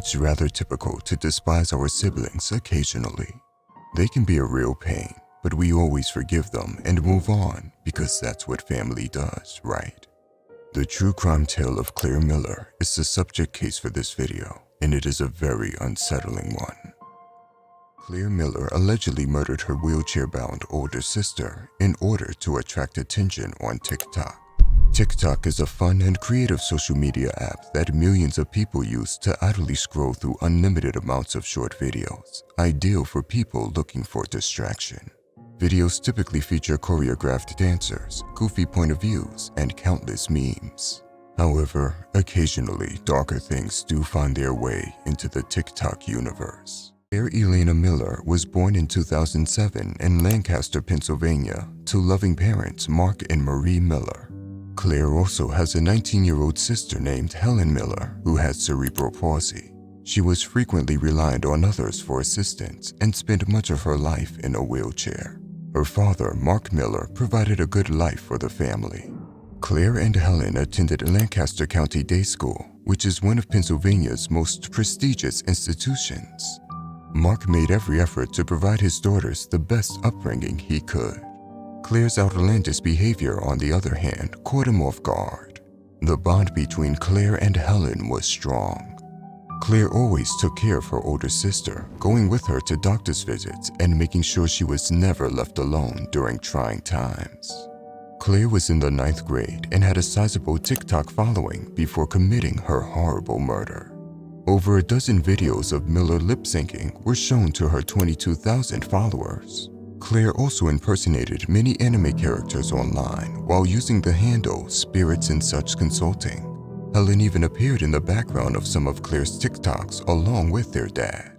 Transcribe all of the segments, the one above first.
It's rather typical to despise our siblings occasionally. They can be a real pain, but we always forgive them and move on because that's what family does, right? The true crime tale of Claire Miller is the subject case for this video, and it is a very unsettling one. Claire Miller allegedly murdered her wheelchair-bound older sister in order to attract attention on TikTok. TikTok is a fun and creative social media app that millions of people use to idly scroll through unlimited amounts of short videos, ideal for people looking for distraction. Videos typically feature choreographed dancers, goofy point of views, and countless memes. However, occasionally darker things do find their way into the TikTok universe. Claire Elena Miller was born in 2007 in Lancaster, Pennsylvania, to loving parents Mark and Marie Miller. Claire also has a 19-year-old sister named Helen Miller who has cerebral palsy. She was frequently reliant on others for assistance and spent much of her life in a wheelchair. Her father, Mark Miller, provided a good life for the family. Claire and Helen attended Lancaster County Day School, which is one of Pennsylvania's most prestigious institutions. Mark made every effort to provide his daughters the best upbringing he could. Claire's outlandish behavior, on the other hand, caught him off guard. The bond between Claire and Helen was strong. Claire always took care of her older sister, going with her to doctor's visits and making sure she was never left alone during trying times. Claire was in the 9th grade and had a sizable TikTok following before committing her horrible murder. Over a dozen videos of Miller lip-syncing were shown to her 22,000 followers. Claire also impersonated many anime characters online while using the handle Spirits and Such Consulting. Helen even appeared in the background of some of Claire's TikToks along with their dad.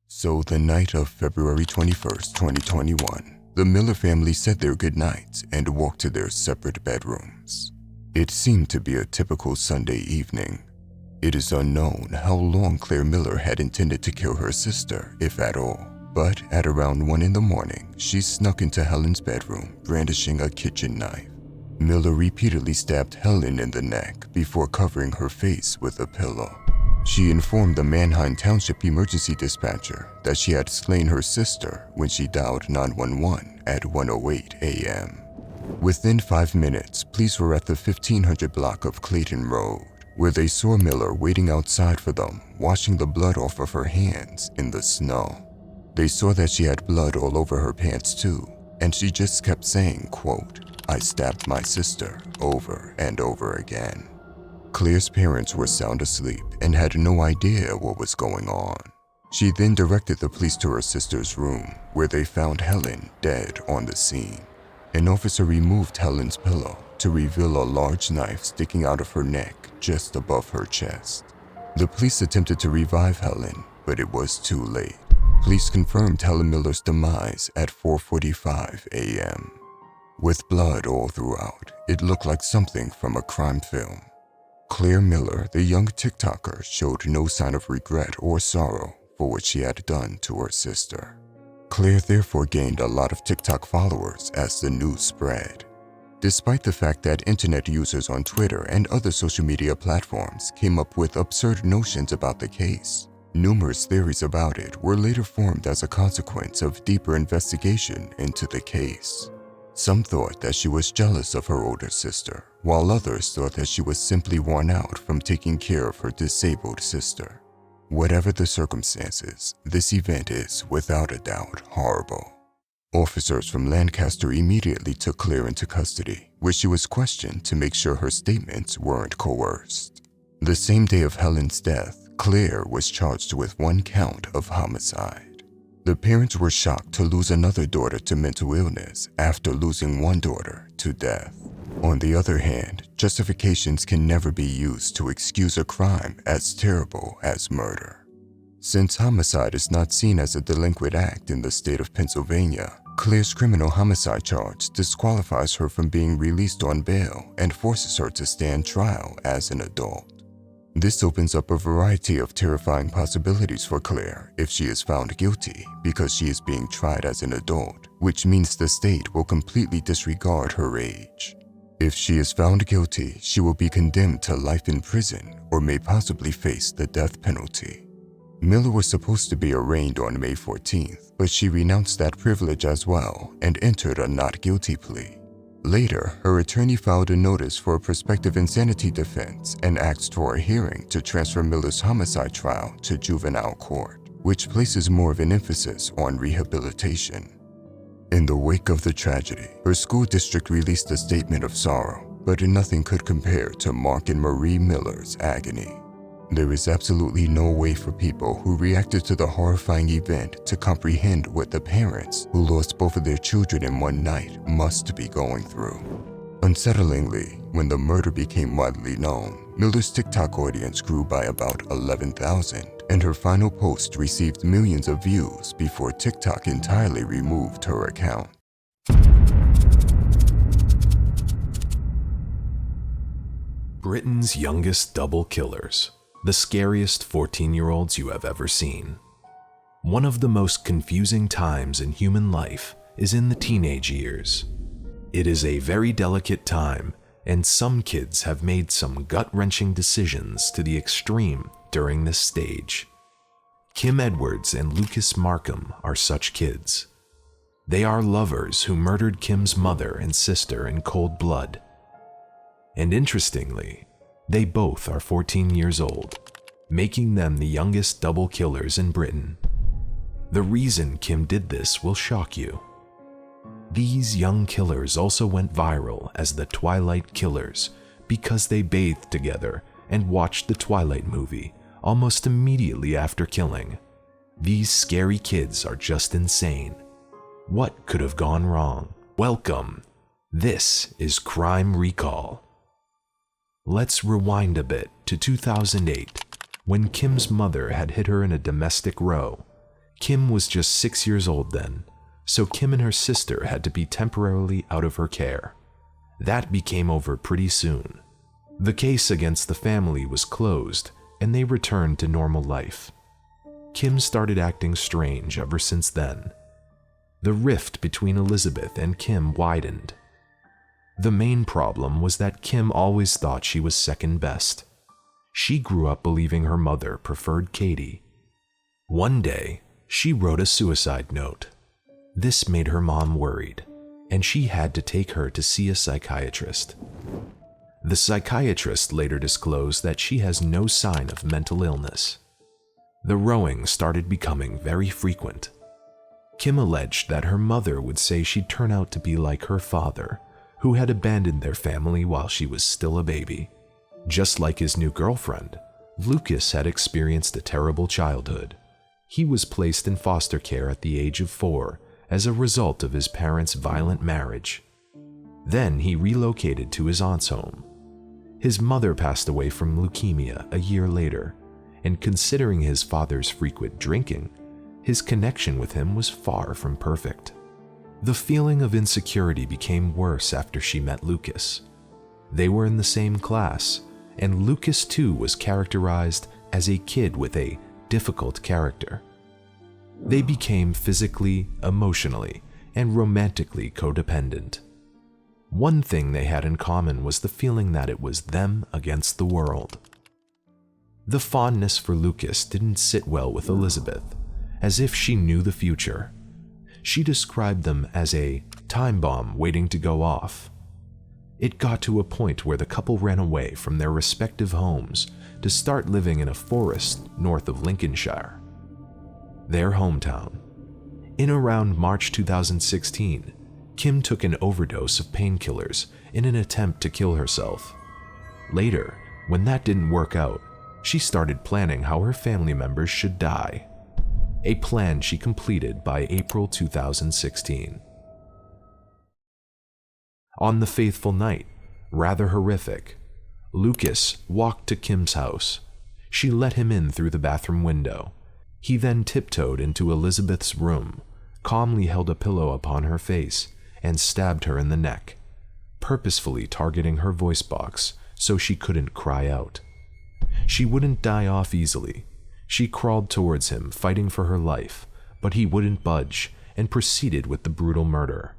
So the night of February 21st, 2021, the Miller family said their goodnights and walked to their separate bedrooms. It seemed to be a typical Sunday evening. It is unknown how long Claire Miller had intended to kill her sister, if at all, but at around 1 in the morning, she snuck into Helen's bedroom, brandishing a kitchen knife. Miller repeatedly stabbed Helen in the neck before covering her face with a pillow. She informed the Manheim Township emergency dispatcher that she had slain her sister when she dialed 911 at 1:08 a.m. Within 5 minutes, police were at the 1500 block of Clayton Road, where they saw Miller waiting outside for them, washing the blood off of her hands in the snow. They saw that she had blood all over her pants too, and she just kept saying, quote, "I stabbed my sister," over and over again. Claire's parents were sound asleep and had no idea what was going on. She then directed the police to her sister's room, where they found Helen dead on the scene. An officer removed Helen's pillow to reveal a large knife sticking out of her neck just above her chest. The police attempted to revive Helen, but it was too late. Police confirmed Helen Miller's demise at 4:45 a.m. With blood all throughout, it looked like something from a crime film. Claire Miller, the young TikToker, showed no sign of regret or sorrow for what she had done to her sister. Claire therefore gained a lot of TikTok followers as the news spread. Despite the fact that internet users on Twitter and other social media platforms came up with absurd notions about the case, numerous theories about it were later formed as a consequence of deeper investigation into the case. Some thought that she was jealous of her older sister, while others thought that she was simply worn out from taking care of her disabled sister. Whatever the circumstances, this event is, without a doubt, horrible. Officers from Lancaster immediately took Claire into custody, where she was questioned to make sure her statements weren't coerced. The same day of Helen's death, Claire was charged with 1 count of homicide. The parents were shocked to lose another daughter to mental illness after losing one daughter to death. On the other hand, justifications can never be used to excuse a crime as terrible as murder. Since homicide is not seen as a delinquent act in the state of Pennsylvania, Claire's criminal homicide charge disqualifies her from being released on bail and forces her to stand trial as an adult. This opens up a variety of terrifying possibilities for Claire if she is found guilty because she is being tried as an adult, which means the state will completely disregard her age. If she is found guilty, she will be condemned to life in prison or may possibly face the death penalty. Miller was supposed to be arraigned on May 14th, but she renounced that privilege as well and entered a not guilty plea. Later, her attorney filed a notice for a prospective insanity defense and asked for a hearing to transfer Miller's homicide trial to juvenile court, which places more of an emphasis on rehabilitation. In the wake of the tragedy, her school district released a statement of sorrow, but nothing could compare to Mark and Marie Miller's agony. There is absolutely no way for people who reacted to the horrifying event to comprehend what the parents who lost both of their children in one night must be going through. Unsettlingly, when the murder became widely known, Miller's TikTok audience grew by about 11,000, and her final post received millions of views before TikTok entirely removed her account. Britain's youngest double killers. The scariest 14-year-olds you have ever seen. One of the most confusing times in human life is in the teenage years. It is a very delicate time, and some kids have made some gut-wrenching decisions to the extreme during this stage. Kim Edwards and Lucas Markham are such kids. They are lovers who murdered Kim's mother and sister in cold blood. And interestingly, they both are 14 years old, making them the youngest double killers in Britain. The reason Kim did this will shock you. These young killers also went viral as the Twilight Killers because they bathed together and watched the Twilight movie almost immediately after killing. These scary kids are just insane. What could have gone wrong? Welcome. This is Crime Recall. Let's rewind a bit to 2008, when Kim's mother had hit her in a domestic row. Kim was just 6 years old then, so Kim and her sister had to be temporarily out of her care. That became over pretty soon. The case against the family was closed, and they returned to normal life. Kim started acting strange ever since then. The rift between Elizabeth and Kim widened. The main problem was that Kim always thought she was second best. She grew up believing her mother preferred Katie. One day, she wrote a suicide note. This made her mom worried, and she had to take her to see a psychiatrist. The psychiatrist later disclosed that she has no sign of mental illness. The rowing started becoming very frequent. Kim alleged that her mother would say she'd turn out to be like her father, who had abandoned their family while she was still a baby. Just like his new girlfriend, Lucas had experienced a terrible childhood. He was placed in foster care at the age of 4 as a result of his parents' violent marriage. Then he relocated to his aunt's home. His mother passed away from leukemia a year later, and considering his father's frequent drinking, his connection with him was far from perfect. The feeling of insecurity became worse after she met Lucas. They were in the same class, and Lucas too was characterized as a kid with a difficult character. They became physically, emotionally, and romantically codependent. One thing they had in common was the feeling that it was them against the world. The fondness for Lucas didn't sit well with Elizabeth, as if she knew the future. She described them as a time bomb waiting to go off. It got to a point where the couple ran away from their respective homes to start living in a forest north of Lincolnshire, their hometown. In around March 2016, Kim took an overdose of painkillers in an attempt to kill herself. Later, when that didn't work out, she started planning how her family members should die. A plan she completed by April 2016. On the fateful night, rather horrific, Lucas walked to Kim's house. She let him in through the bathroom window. He then tiptoed into Elizabeth's room, calmly held a pillow upon her face, and stabbed her in the neck, purposefully targeting her voice box so she couldn't cry out. She wouldn't die off easily. She crawled towards him, fighting for her life, but he wouldn't budge and proceeded with the brutal murder.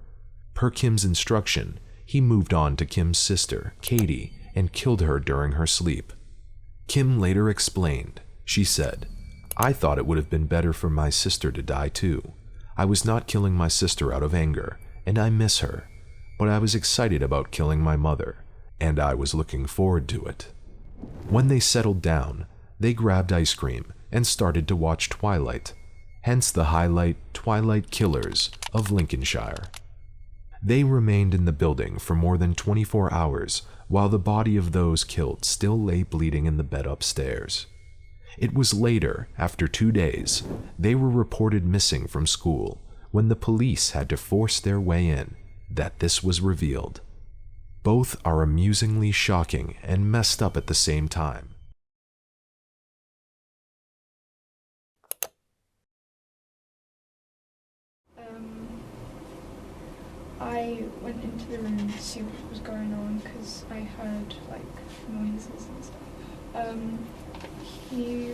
Per Kim's instruction, he moved on to Kim's sister, Katie, and killed her during her sleep. Kim later explained. She said, "I thought it would have been better for my sister to die too. I was not killing my sister out of anger, and I miss her, but I was excited about killing my mother, and I was looking forward to it." When they settled down, they grabbed ice cream and started to watch Twilight, hence the highlight Twilight Killers of Lincolnshire. They remained in the building for more than 24 hours while the body of those killed still lay bleeding in the bed upstairs. It was later, after 2 days, they were reported missing from school when the police had to force their way in, that this was revealed. Both are amusingly shocking and messed up at the same time. I went into the room to see what was going on because I heard noises and stuff. He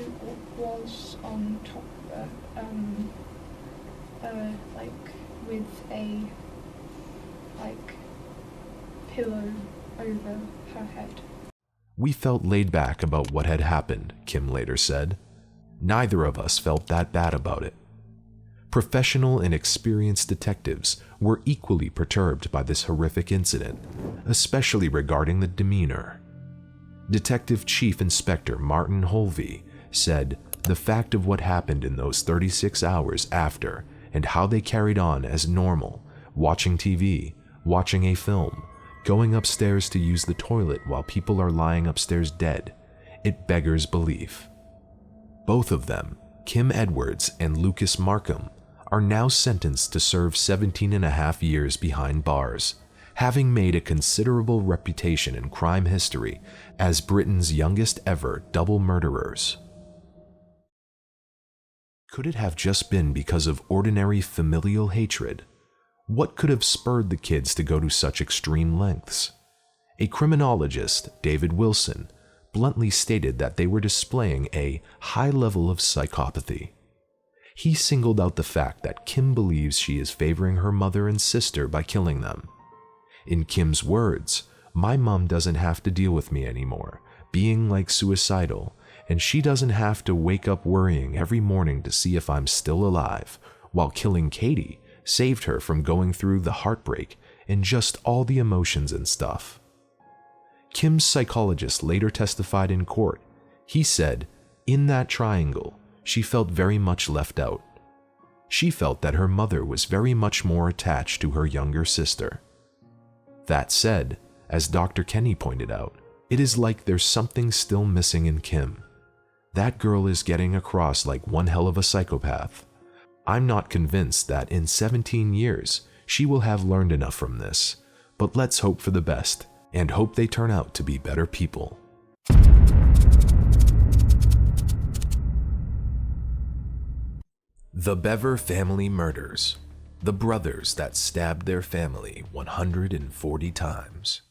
was on top of with a pillow over her head. "We felt laid back about what had happened," Kim later said. "Neither of us felt that bad about it." Professional and experienced detectives were equally perturbed by this horrific incident, especially regarding the demeanor. Detective Chief Inspector Martin Holvey said the fact of what happened in those 36 hours after and how they carried on as normal, watching TV, watching a film, going upstairs to use the toilet while people are lying upstairs dead, it beggars belief. Both of them, Kim Edwards and Lucas Markham, are now sentenced to serve 17.5 years behind bars, having made a considerable reputation in crime history as Britain's youngest ever double murderers. Could it have just been because of ordinary familial hatred? What could have spurred the kids to go to such extreme lengths? A criminologist, David Wilson, bluntly stated that they were displaying a high level of psychopathy. He singled out the fact that Kim believes she is favoring her mother and sister by killing them. In Kim's words, "My mom doesn't have to deal with me anymore, being suicidal, and she doesn't have to wake up worrying every morning to see if I'm still alive, while killing Katie saved her from going through the heartbreak and just all the emotions and stuff." Kim's psychologist later testified in court. He said, in that triangle, she felt very much left out. She felt that her mother was very much more attached to her younger sister. That said, as Dr. Kenny pointed out, it is like there's something still missing in Kim. That girl is getting across like one hell of a psychopath. I'm not convinced that in 17 years she will have learned enough from this, but let's hope for the best and hope they turn out to be better people. The Bever Family Murders, the brothers that stabbed their family 140 times.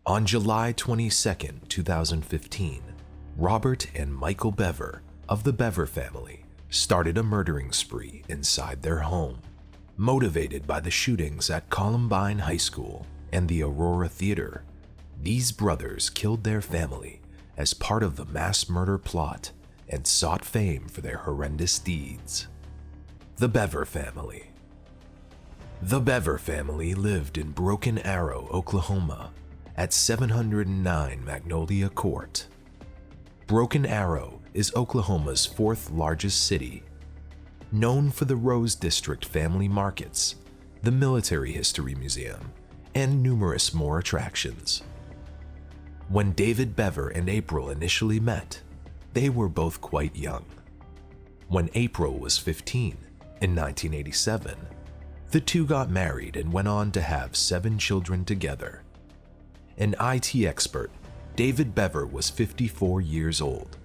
On July 22, 2015, Robert and Michael Bever of the Bever family started a murdering spree inside their home, motivated by the shootings at Columbine High School and the Aurora Theater. These brothers killed their family as part of the mass murder plot and sought fame for their horrendous deeds. The Bever Family. The Bever family lived in Broken Arrow, Oklahoma, at 709 Magnolia Court. Broken Arrow is Oklahoma's 4th largest city, known for the Rose District family markets, the Military History Museum, and numerous more attractions. When David Bever and April initially met, they were both quite young. When April was 15, in 1987, the two got married and went on to have 7 children together. An IT expert, David Bever was 54 years old.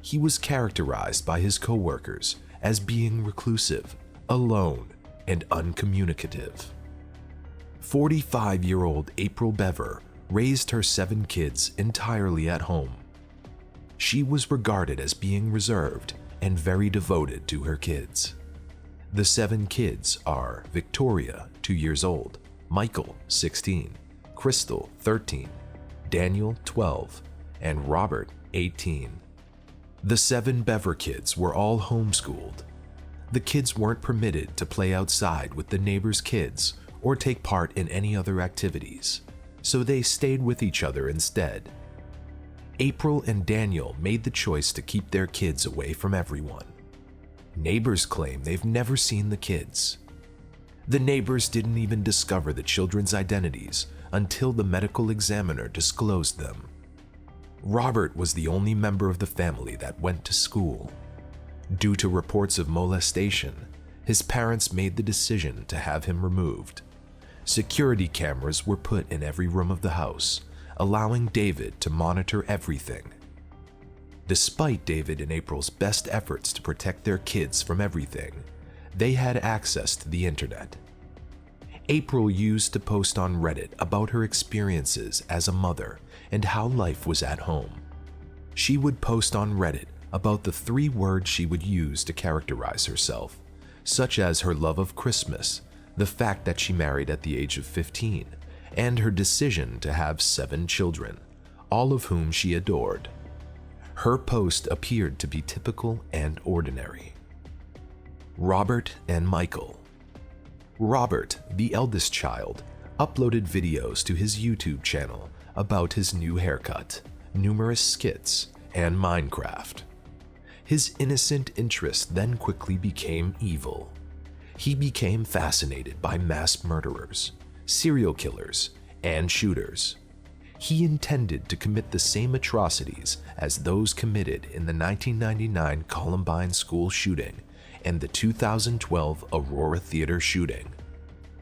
He was characterized by his coworkers as being reclusive, alone, and uncommunicative. 45-year-old April Bever raised her 7 kids entirely at home. She was regarded as being reserved and very devoted to her kids. The 7 kids are Victoria, 2 years old, Michael, 16, Crystal, 13, Daniel, 12, and Robert, 18. The 7 Bever kids were all homeschooled. The kids weren't permitted to play outside with the neighbors' kids or take part in any other activities, so they stayed with each other instead. April and Daniel made the choice to keep their kids away from everyone. Neighbors claim they've never seen the kids. The neighbors didn't even discover the children's identities until the medical examiner disclosed them. Robert was the only member of the family that went to school. Due to reports of molestation, his parents made the decision to have him removed. Security cameras were put in every room of the house, allowing David to monitor everything. Despite David and April's best efforts to protect their kids from everything, they had access to the internet. April used to post on Reddit about her experiences as a mother and how life was at home. She would post on Reddit about the 3 words she would use to characterize herself, such as her love of Christmas, the fact that she married at the age of 15, and her decision to have 7 children, all of whom she adored. Her post appeared to be typical and ordinary. Robert and Michael. Robert, the eldest child, uploaded videos to his YouTube channel about his new haircut, numerous skits, and Minecraft. His innocent interest then quickly became evil. He became fascinated by mass murderers, serial killers, and shooters. He intended to commit the same atrocities as those committed in the 1999 Columbine school shooting and the 2012 Aurora Theater shooting.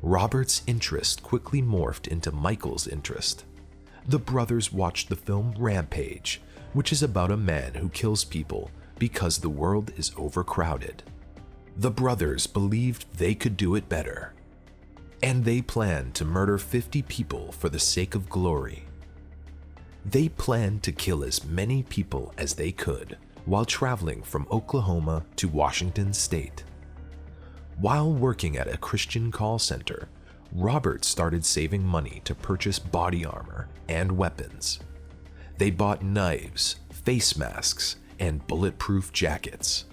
Robert's interest quickly morphed into Michael's interest. The brothers watched the film Rampage, which is about a man who kills people because the world is overcrowded. The brothers believed they could do it better, and they planned to murder 50 people for the sake of glory. They planned to kill as many people as they could while traveling from Oklahoma to Washington State. While working at a Christian call center, Robert started saving money to purchase body armor and weapons. They bought knives, face masks, and bulletproof jackets.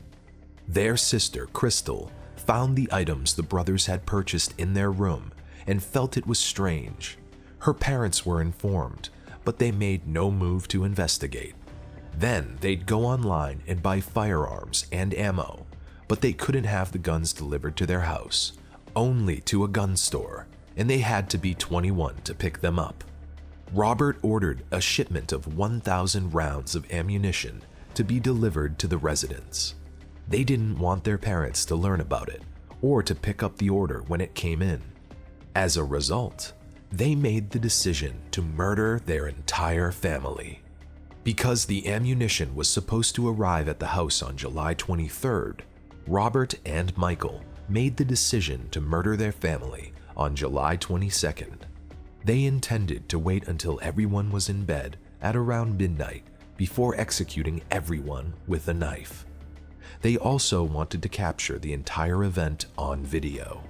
Their sister, Crystal, found the items the brothers had purchased in their room and felt it was strange. Her parents were informed, but they made no move to investigate. Then they'd go online and buy firearms and ammo, but they couldn't have the guns delivered to their house, only to a gun store, and they had to be 21 to pick them up. Robert ordered a shipment of 1,000 rounds of ammunition to be delivered to the residence. They didn't want their parents to learn about it or to pick up the order when it came in. As a result, they made the decision to murder their entire family. Because the ammunition was supposed to arrive at the house on July 23rd, Robert and Michael made the decision to murder their family on July 22nd. They intended to wait until everyone was in bed at around midnight before executing everyone with a knife. They also wanted to capture the entire event on video.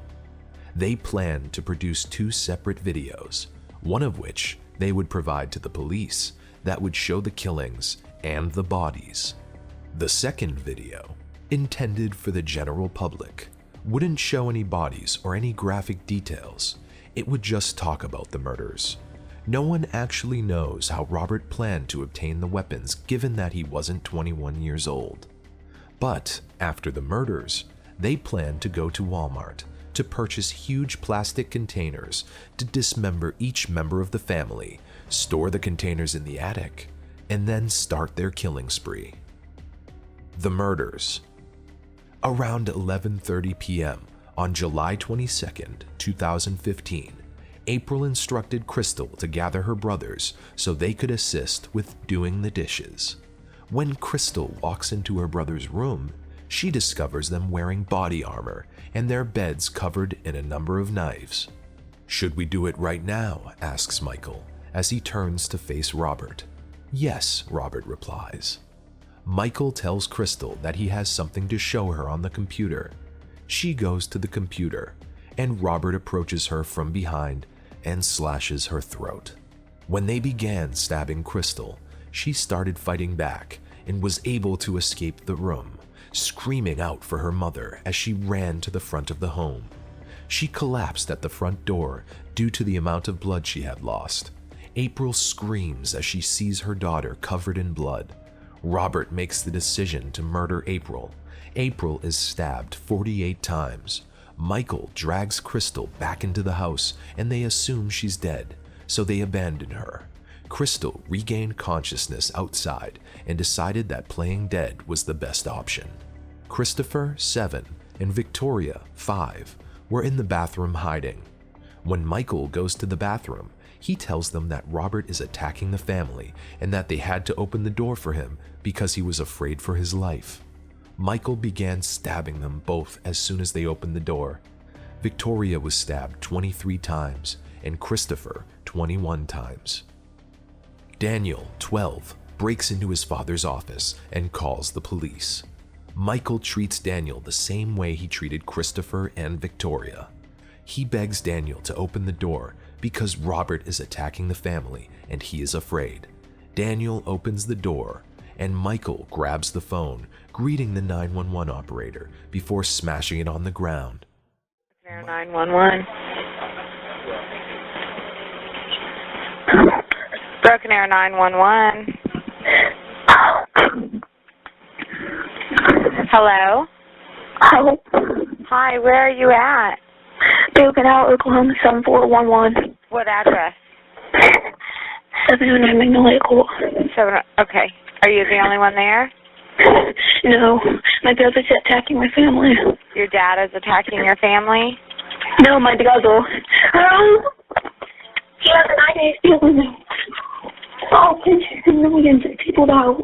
They planned to produce 2 separate videos, one of which they would provide to the police that would show the killings and the bodies. The second video, intended for the general public, wouldn't show any bodies or any graphic details. It would just talk about the murders. No one actually knows how Robert planned to obtain the weapons given that he wasn't 21 years old. But after the murders, they planned to go to Walmart to purchase huge plastic containers to dismember each member of the family, store the containers in the attic, and then start their killing spree. The murders. Around 11:30 p.m. on July 22nd, 2015, April instructed Crystal to gather her brothers so they could assist with doing the dishes. When Crystal walks into her brother's room, she discovers them wearing body armor and their beds covered in a number of knives. "Should we do it right now?" asks Michael as he turns to face Robert. "Yes," Robert replies. Michael tells Crystal that he has something to show her on the computer. She goes to the computer, and Robert approaches her from behind and slashes her throat. When they began stabbing Crystal, she started fighting back and was able to escape the room, screaming out for her mother as she ran to the front of the home. She collapsed at the front door due to the amount of blood she had lost. April screams as she sees her daughter covered in blood. Robert makes the decision to murder April. April is stabbed 48 times. Michael drags Crystal back into the house and they assume she's dead, so they abandon her. Crystal regained consciousness outside and decided that playing dead was the best option. Christopher, 7, and Victoria, 5, were in the bathroom hiding. When Michael goes to the bathroom, he tells them that Robert is attacking the family and that they had to open the door for him because he was afraid for his life. Michael began stabbing them both as soon as they opened the door. Victoria was stabbed 23 times and Christopher 21 times. Daniel, 12, breaks into his father's office and calls the police. Michael treats Daniel the same way he treated Christopher and Victoria. He begs Daniel to open the door because Robert is attacking the family and he is afraid. Daniel opens the door and Michael grabs the phone, greeting the 911 operator before smashing it on the ground. 911. Broken Arrow 911. Hello? Hello. Hi, where are you at? Broken Arrow, Oklahoma 7411. What address? 709 Magnolia Court. Okay. Are you the only one there? No, my brother's attacking my family. Your dad is attacking your family? No, my brother. He has an idea stealing me. Oh, millions of people now.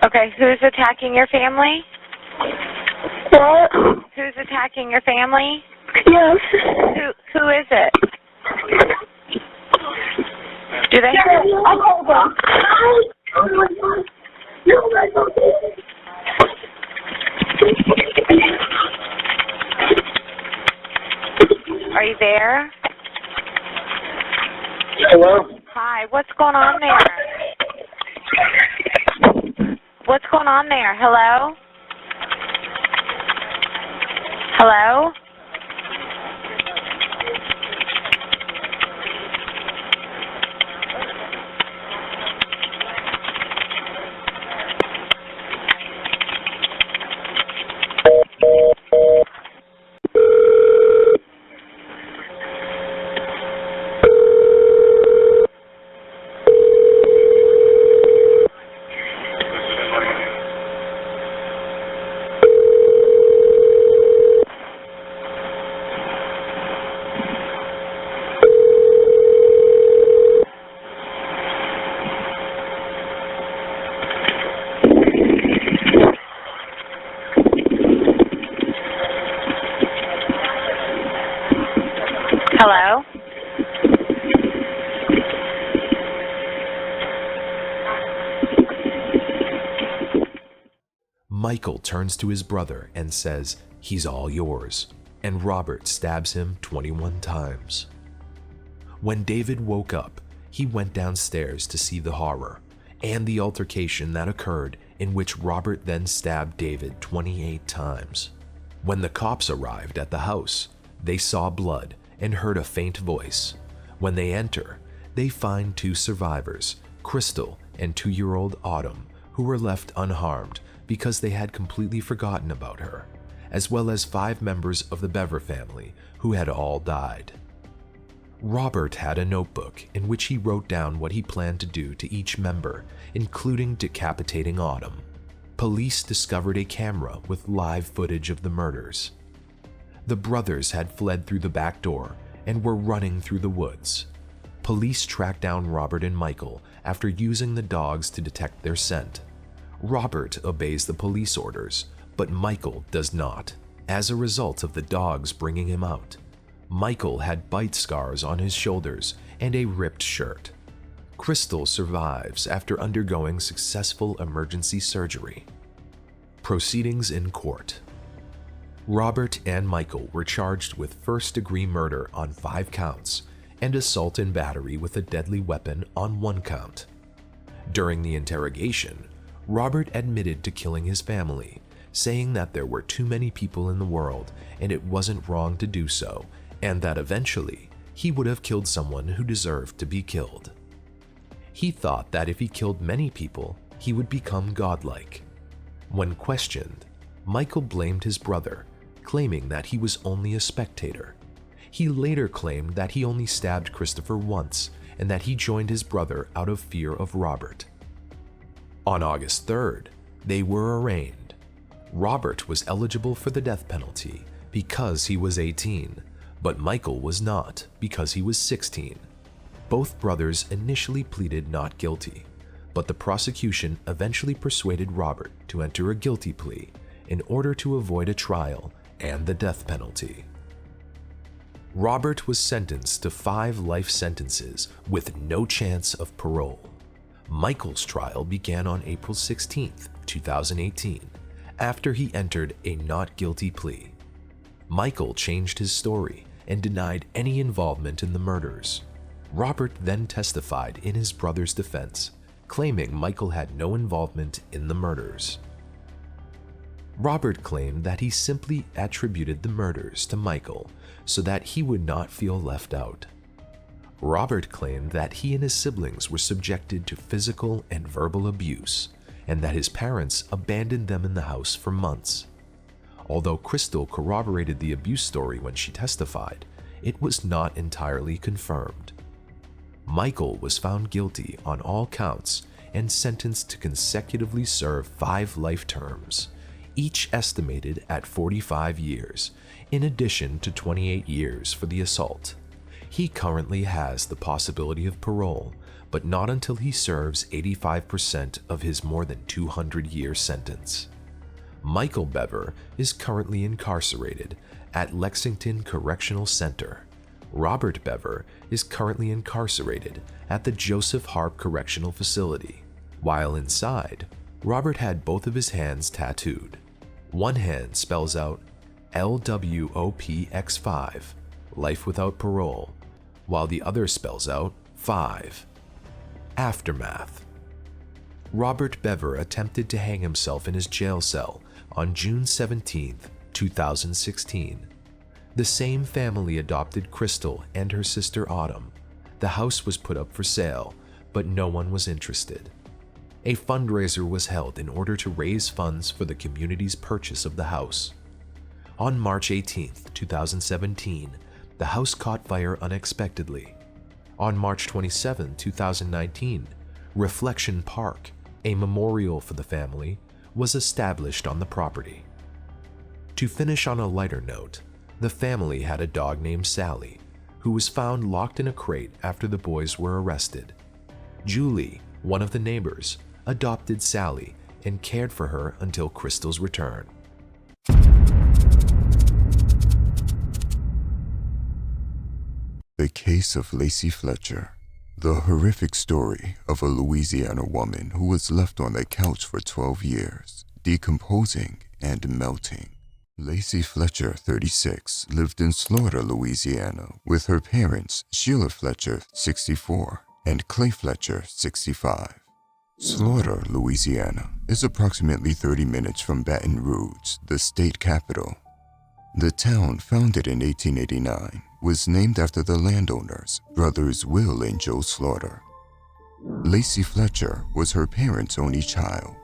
Okay, who's attacking your family? What? Who's attacking your family? Yes. Who is it? Do they have... I'll call them. Are you there? Hello? Hi, what's going on there? What's going on there? Hello? Hello? Hello? Michael turns to his brother and says, "He's all yours," and Robert stabs him 21 times. When David woke up, he went downstairs to see the horror and the altercation that occurred in which Robert then stabbed David 28 times. When the cops arrived at the house, they saw blood and heard a faint voice. When they enter, they find 2 survivors, Crystal and 2-year-old Autumn, who were left unharmed because they had completely forgotten about her, as well as 5 members of the Bever family who had all died. Robert had a notebook in which he wrote down what he planned to do to each member, including decapitating Autumn. Police discovered a camera with live footage of the murders. The brothers had fled through the back door and were running through the woods. Police tracked down Robert and Michael after using the dogs to detect their scent. Robert obeys the police orders, but Michael does not, as a result of the dogs bringing him out. Michael had bite scars on his shoulders and a ripped shirt. Crystal survives after undergoing successful emergency surgery. Proceedings in court. Robert and Michael were charged with first-degree murder on 5 counts and assault and battery with a deadly weapon on 1 count. During the interrogation, Robert admitted to killing his family, saying that there were too many people in the world and it wasn't wrong to do so, and that eventually he would have killed someone who deserved to be killed. He thought that if he killed many people, he would become godlike. When questioned, Michael blamed his brother, claiming that he was only a spectator. He later claimed that he only stabbed Christopher once and that he joined his brother out of fear of Robert. On August 3rd, they were arraigned. Robert was eligible for the death penalty because he was 18, but Michael was not because he was 16. Both brothers initially pleaded not guilty, but the prosecution eventually persuaded Robert to enter a guilty plea in order to avoid a trial and the death penalty. Robert was sentenced to 5 life sentences with no chance of parole. Michael's trial began on April 16, 2018, after he entered a not guilty plea. Michael changed his story and denied any involvement in the murders. Robert then testified in his brother's defense, claiming Michael had no involvement in the murders. Robert claimed that he simply attributed the murders to Michael so that he would not feel left out. Robert claimed that he and his siblings were subjected to physical and verbal abuse, and that his parents abandoned them in the house for months. Although Crystal corroborated the abuse story when she testified, it was not entirely confirmed. Michael was found guilty on all counts and sentenced to consecutively serve 5 life terms, each estimated at 45 years, in addition to 28 years for the assault. He currently has the possibility of parole, but not until he serves 85% of his more than 200-year sentence. Michael Bever is currently incarcerated at Lexington Correctional Center. Robert Bever is currently incarcerated at the Joseph Harp Correctional Facility. While inside, Robert had both of his hands tattooed. One hand spells out LWOPX5, life without parole, while the other spells out 5. Aftermath. Robert Bever attempted to hang himself in his jail cell on June 17, 2016. The same family adopted Crystal and her sister Autumn. The house was put up for sale, but no one was interested. A fundraiser was held in order to raise funds for the community's purchase of the house. On March 18, 2017, the house caught fire unexpectedly. On March 27, 2019, Reflection Park, a memorial for the family, was established on the property. To finish on a lighter note, the family had a dog named Sally, who was found locked in a crate after the boys were arrested. Julie, one of the neighbors, adopted Sally and cared for her until Crystal's return. The Case of Lacey Fletcher. The horrific story of a Louisiana woman who was left on the couch for 12 years, decomposing and melting. Lacey Fletcher, 36, lived in Slaughter, Louisiana, with her parents, Sheila Fletcher, 64, and Clay Fletcher, 65. Slaughter, Louisiana, is approximately 30 minutes from Baton Rouge, the state capital. The town, founded in 1889, was named after the landowners, brothers Will and Joe Slaughter. Lacey Fletcher was her parents' only child.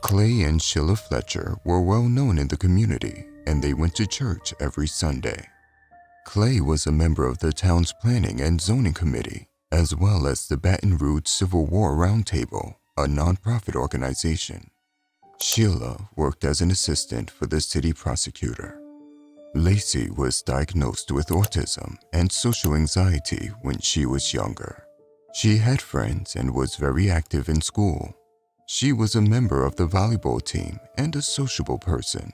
Clay and Sheila Fletcher were well known in the community, and they went to church every Sunday. Clay was a member of the town's planning and zoning committee, as well as the Baton Rouge Civil War Roundtable, a nonprofit organization. Sheila worked as an assistant for the city prosecutor. Lacey was diagnosed with autism and social anxiety when she was younger. She had friends and was very active in school. She was a member of the volleyball team and a sociable person.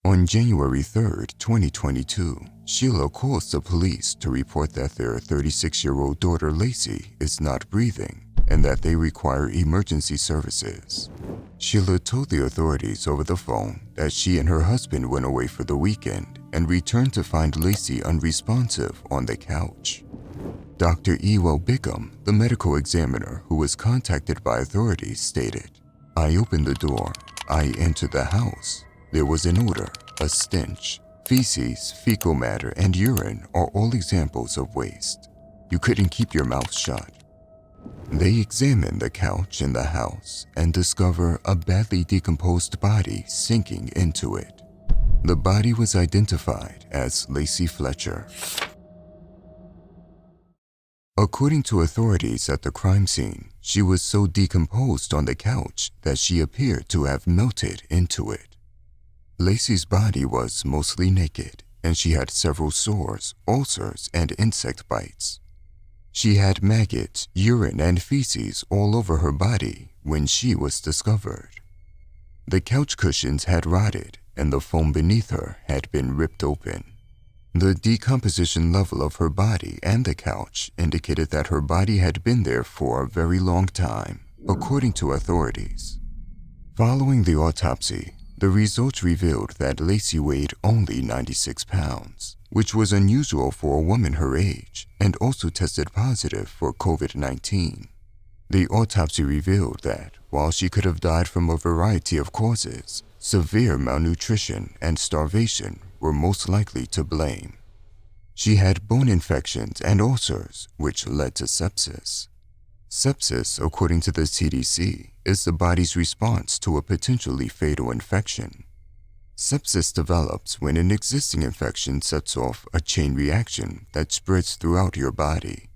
On January 3, 2022, Sheila calls the police to report that their 36-year-old daughter Lacey is not breathing and that they require emergency services. Sheila told the authorities over the phone that she and her husband went away for the weekend and returned to find Lacey unresponsive on the couch. Dr. Ewell Bickham, the medical examiner who was contacted by authorities, stated, "I opened the door. I entered the house. There was an odor, a stench. Feces, fecal matter, and urine are all examples of waste. You couldn't keep your mouth shut." They examine the couch in the house and discover a badly decomposed body sinking into it. The body was identified as Lacey Fletcher. According to authorities at the crime scene, she was so decomposed on the couch that she appeared to have melted into it. Lacey's body was mostly naked, and she had several sores, ulcers, and insect bites. She had maggots, urine, and feces all over her body when she was discovered. The couch cushions had rotted, and the foam beneath her had been ripped open. The decomposition level of her body and the couch indicated that her body had been there for a very long time, according to authorities. Following the autopsy, the results revealed that Lacey weighed only 96 pounds, which was unusual for a woman her age, and also tested positive for COVID-19. The autopsy revealed that, while she could have died from a variety of causes, severe malnutrition and starvation were most likely to blame. She had bone infections and ulcers, which led to sepsis. Sepsis, according to the CDC, is the body's response to a potentially fatal infection. Sepsis develops when an existing infection sets off a chain reaction that spreads throughout your body.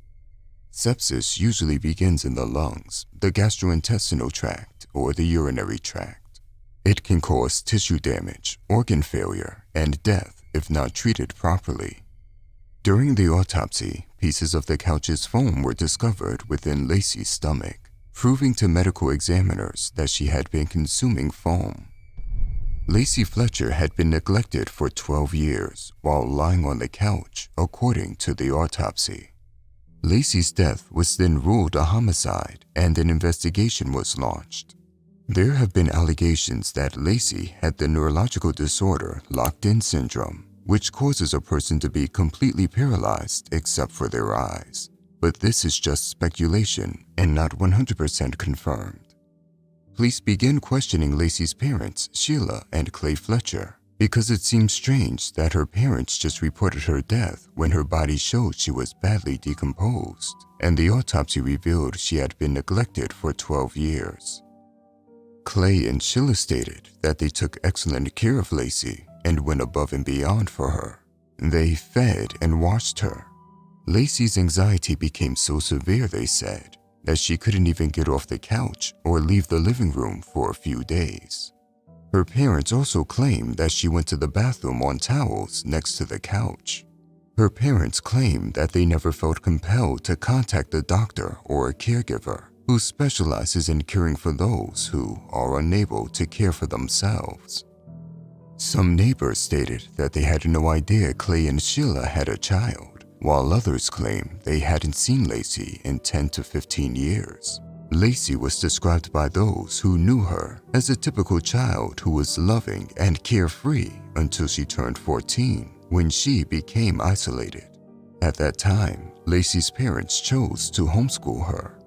Sepsis usually begins in the lungs, the gastrointestinal tract, or the urinary tract. It can cause tissue damage, organ failure, and death if not treated properly. During the autopsy, pieces of the couch's foam were discovered within Lacey's stomach, proving to medical examiners that she had been consuming foam. Lacey Fletcher had been neglected for 12 years while lying on the couch, according to the autopsy. Lacey's death was then ruled a homicide, and an investigation was launched. There have been allegations that Lacey had the neurological disorder locked-in syndrome, which causes a person to be completely paralyzed except for their eyes. But this is just speculation and not 100% confirmed. Police begin questioning Lacey's parents, Sheila and Clay Fletcher, because it seems strange that her parents just reported her death when her body showed she was badly decomposed, and the autopsy revealed she had been neglected for 12 years. Clay and Sheila stated that they took excellent care of Lacey and went above and beyond for her. They fed and washed her. Lacey's anxiety became so severe, they said, that she couldn't even get off the couch or leave the living room for a few days. Her parents also claimed that she went to the bathroom on towels next to the couch. Her parents claimed that they never felt compelled to contact a doctor or a caregiver who specializes in caring for those who are unable to care for themselves. Some neighbors stated that they had no idea Clay and Sheila had a child, while others claimed they hadn't seen Lacey in 10 to 15 years. Lacey was described by those who knew her as a typical child who was loving and carefree until she turned 14, when she became isolated. At that time, Lacey's parents chose to homeschool her.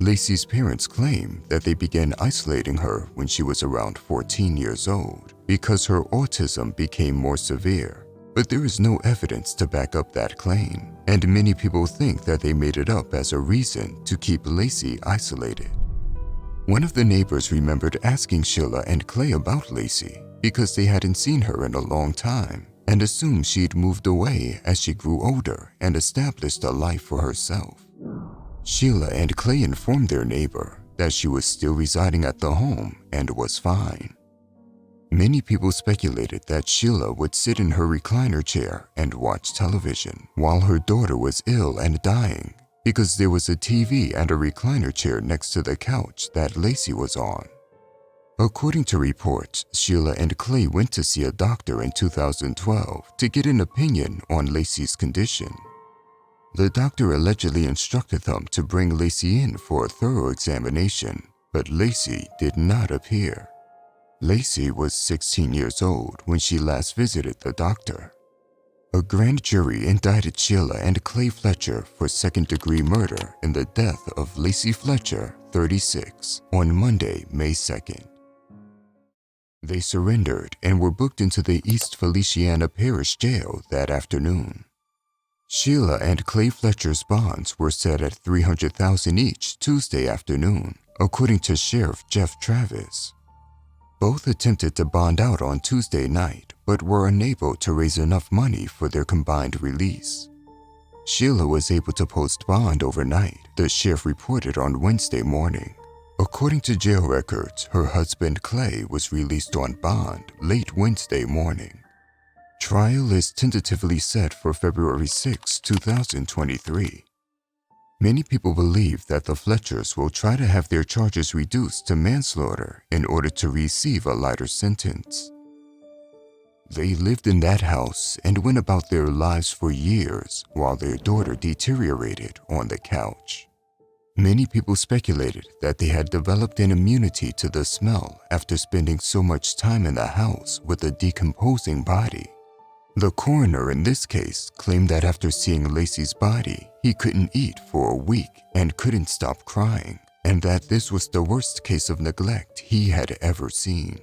Lacey's parents claim that they began isolating her when she was around 14 years old because her autism became more severe, but there is no evidence to back up that claim, and many people think that they made it up as a reason to keep Lacey isolated. One of the neighbors remembered asking Sheila and Clay about Lacey because they hadn't seen her in a long time and assumed she'd moved away as she grew older and established a life for herself. Sheila and Clay informed their neighbor that she was still residing at the home and was fine. Many people speculated that Sheila would sit in her recliner chair and watch television while her daughter was ill and dying because there was a TV and a recliner chair next to the couch that Lacey was on. According to reports, Sheila and Clay went to see a doctor in 2012 to get an opinion on Lacey's condition. The doctor allegedly instructed them to bring Lacey in for a thorough examination, but Lacey did not appear. Lacey was 16 years old when she last visited the doctor. A grand jury indicted Sheila and Clay Fletcher for second-degree murder in the death of Lacey Fletcher, 36, on Monday, May 2nd. They surrendered and were booked into the East Feliciana Parish Jail that afternoon. Sheila and Clay Fletcher's bonds were set at $300,000 each Tuesday afternoon, according to Sheriff Jeff Travis. Both attempted to bond out on Tuesday night, but were unable to raise enough money for their combined release. Sheila was able to post bond overnight, the sheriff reported on Wednesday morning. According to jail records, her husband Clay was released on bond late Wednesday morning. Trial is tentatively set for February 6, 2023. Many people believe that the Fletchers will try to have their charges reduced to manslaughter in order to receive a lighter sentence. They lived in that house and went about their lives for years while their daughter deteriorated on the couch. Many people speculated that they had developed an immunity to the smell after spending so much time in the house with a decomposing body. The coroner in this case claimed that after seeing Lacey's body, he couldn't eat for a week and couldn't stop crying, and that this was the worst case of neglect he had ever seen.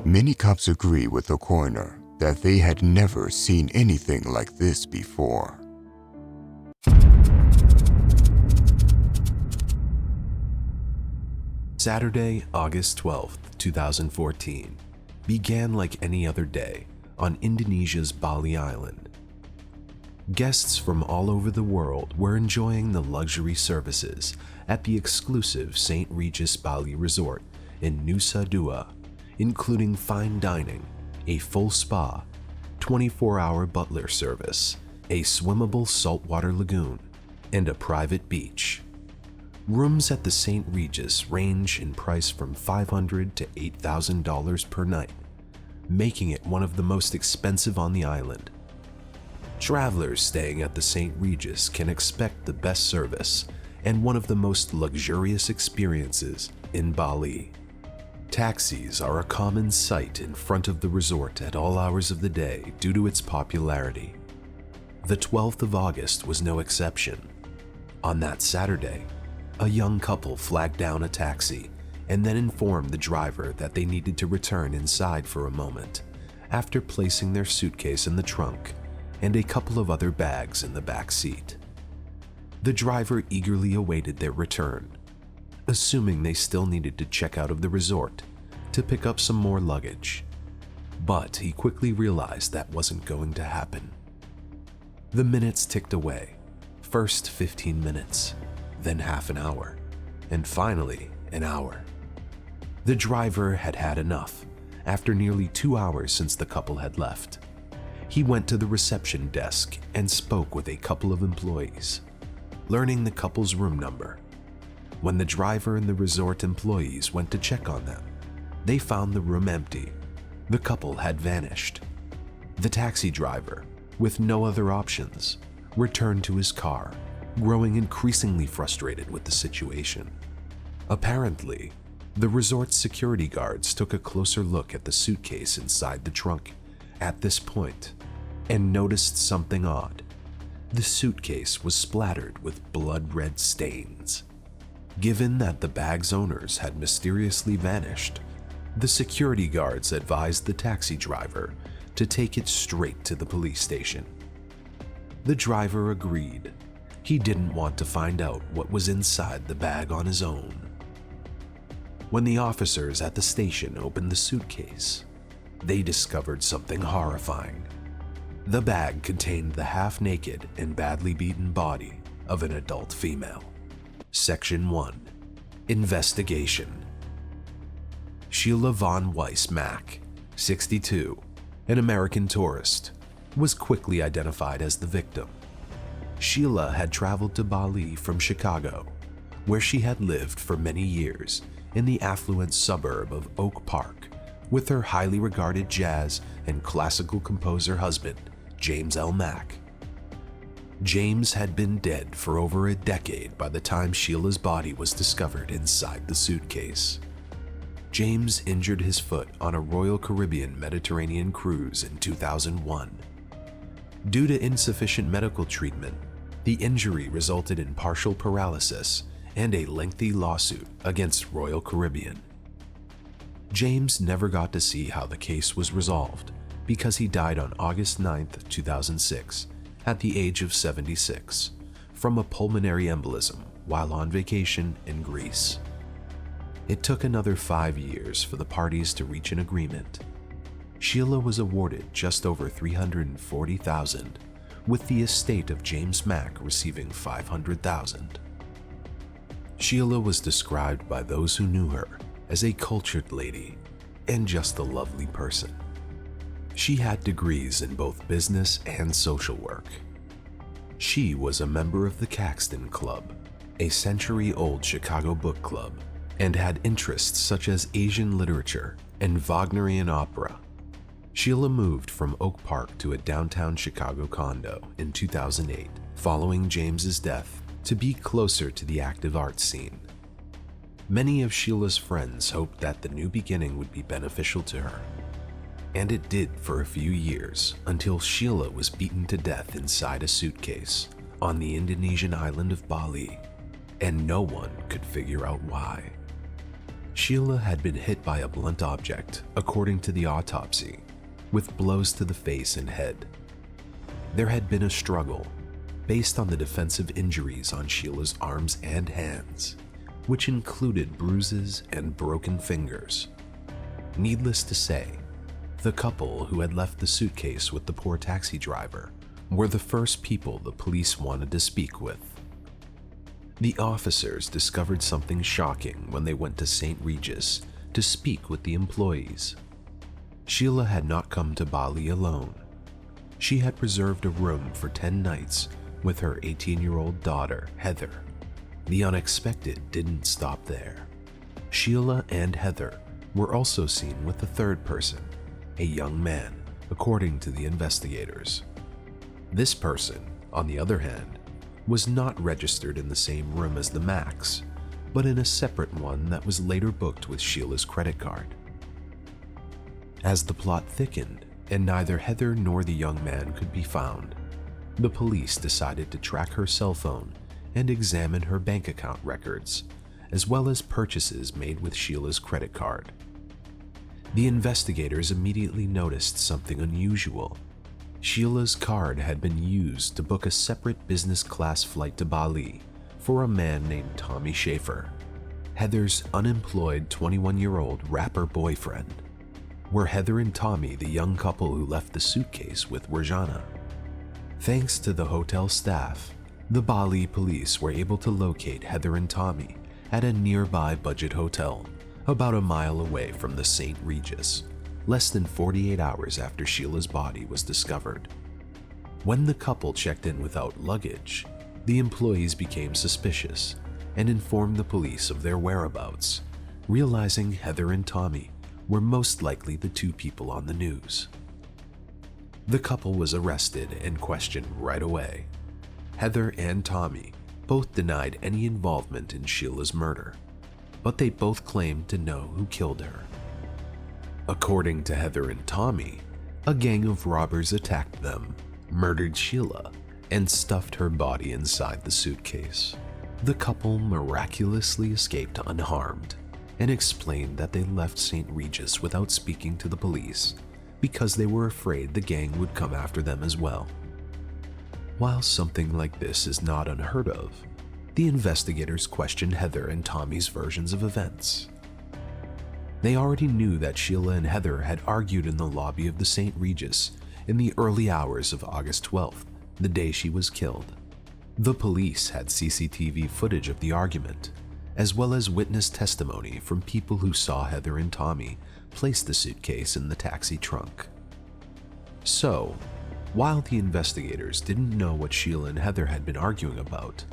Many cops agree with the coroner that they had never seen anything like this before. Saturday, August 12, 2014, began like any other day on Indonesia's Bali Island. Guests from all over the world were enjoying the luxury services at the exclusive St. Regis Bali Resort in Nusa Dua, including fine dining, a full spa, 24-hour butler service, a swimmable saltwater lagoon, and a private beach. Rooms at the St. Regis range in price from $500 to $8,000 per night, making it one of the most expensive on the island. Travelers staying at the St. Regis can expect the best service and one of the most luxurious experiences in Bali. Taxis are a common sight in front of the resort at all hours of the day due to its popularity. The 12th of August was no exception. On that Saturday, a young couple flagged down a taxi and then informed the driver that they needed to return inside for a moment after placing their suitcase in the trunk and a couple of other bags in the back seat. The driver eagerly awaited their return, assuming they still needed to check out of the resort to pick up some more luggage. But he quickly realized that wasn't going to happen. The minutes ticked away, first 15 minutes, then half an hour, and finally an hour. The driver had had enough after nearly 2 hours since the couple had left. He went to the reception desk and spoke with a couple of employees, learning the couple's room number. When the driver and the resort employees went to check on them, they found the room empty. The couple had vanished. The taxi driver, with no other options, returned to his car, growing increasingly frustrated with the situation. Apparently, the resort's security guards took a closer look at the suitcase inside the trunk at this point and noticed something odd. The suitcase was splattered with blood-red stains. Given that the bag's owners had mysteriously vanished, the security guards advised the taxi driver to take it straight to the police station. The driver agreed. He didn't want to find out what was inside the bag on his own. When the officers at the station opened the suitcase, they discovered something horrifying. The bag contained the half-naked and badly beaten body of an adult female. Section 1. Investigation. Sheila Von Weiss Mack, 62, an American tourist, was quickly identified as the victim. Sheila had traveled to Bali from Chicago, where she had lived for many years in the affluent suburb of Oak Park with her highly regarded jazz and classical composer husband, James L. Mack. James had been dead for over a decade by the time Sheila's body was discovered inside the suitcase. James injured his foot on a Royal Caribbean Mediterranean cruise in 2001. Due to insufficient medical treatment, the injury resulted in partial paralysis and a lengthy lawsuit against Royal Caribbean. James never got to see how the case was resolved because he died on August 9, 2006, at the age of 76, from a pulmonary embolism while on vacation in Greece. It took another 5 years for the parties to reach an agreement. Sheila was awarded just over $340,000, with the estate of James Mack receiving $500,000. Sheila was described by those who knew her as a cultured lady and just a lovely person. She had degrees in both business and social work. She was a member of the Caxton Club, a century-old Chicago book club, and had interests such as Asian literature and Wagnerian opera. Sheila moved from Oak Park to a downtown Chicago condo in 2008, following James's death, to be closer to the active arts scene. Many of Sheila's friends hoped that the new beginning would be beneficial to her, and it did for a few years until Sheila was beaten to death inside a suitcase on the Indonesian island of Bali, and no one could figure out why. Sheila had been hit by a blunt object, according to the autopsy, with blows to the face and head. There had been a struggle based on the defensive injuries on Sheila's arms and hands, which included bruises and broken fingers. Needless to say, the couple who had left the suitcase with the poor taxi driver were the first people the police wanted to speak with. The officers discovered something shocking when they went to St. Regis to speak with the employees. Sheila had not come to Bali alone. She had reserved a room for 10 nights with her 18-year-old daughter, Heather. The unexpected didn't stop there. Sheila and Heather were also seen with a third person, a young man, according to the investigators. This person, on the other hand, was not registered in the same room as the Macks, but in a separate one that was later booked with Sheila's credit card. As the plot thickened and neither Heather nor the young man could be found, the police decided to track her cell phone and examine her bank account records, as well as purchases made with Sheila's credit card. The investigators immediately noticed something unusual. Sheila's card had been used to book a separate business class flight to Bali for a man named Tommy Schaefer, Heather's unemployed 21-year-old rapper boyfriend. Were Heather and Tommy the young couple who left the suitcase with Rajana? Thanks to the hotel staff, the Bali police were able to locate Heather and Tommy at a nearby budget hotel about a mile away from the St. Regis, less than 48 hours after Sheila's body was discovered. When the couple checked in without luggage, the employees became suspicious and informed the police of their whereabouts, realizing Heather and Tommy were most likely the two people on the news. The couple was arrested and questioned right away. Heather and Tommy both denied any involvement in Sheila's murder, but they both claimed to know who killed her. According to Heather and Tommy, a gang of robbers attacked them, murdered Sheila, and stuffed her body inside the suitcase. The couple miraculously escaped unharmed and explained that they left St. Regis without speaking to the police because they were afraid the gang would come after them as well. While something like this is not unheard of, the investigators questioned Heather and Tommy's versions of events. They already knew that Sheila and Heather had argued in the lobby of the St. Regis in the early hours of August 12th, the day she was killed. The police had CCTV footage of the argument, as well as witness testimony from people who saw Heather and Tommy place the suitcase in the taxi trunk. So, while the investigators didn't know what Sheila and Heather had been arguing about,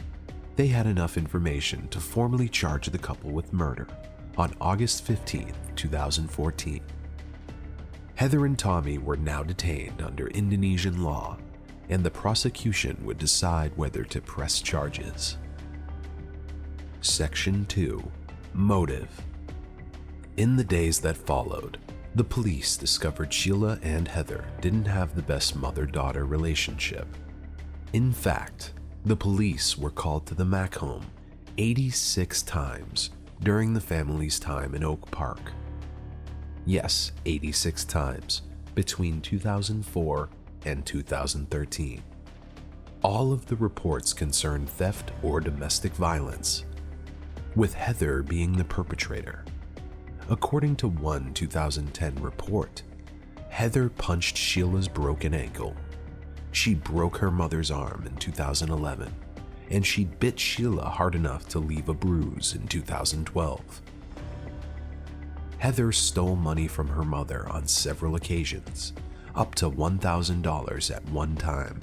they had enough information to formally charge the couple with murder on August 15, 2014. Heather and Tommy were now detained under Indonesian law, and the prosecution would decide whether to press charges. Section 2. Motive. In the days that followed, the police discovered Sheila and Heather didn't have the best mother-daughter relationship. In fact, the police were called to the Mack home 86 times during the family's time in Oak Park. Yes, 86 times between 2004 and 2013. All of the reports concerned theft or domestic violence, with Heather being the perpetrator. According to one 2010 report, Heather punched Sheila's broken ankle. She broke her mother's arm in 2011, and she bit Sheila hard enough to leave a bruise in 2012. Heather stole money from her mother on several occasions, up to $1,000 at one time.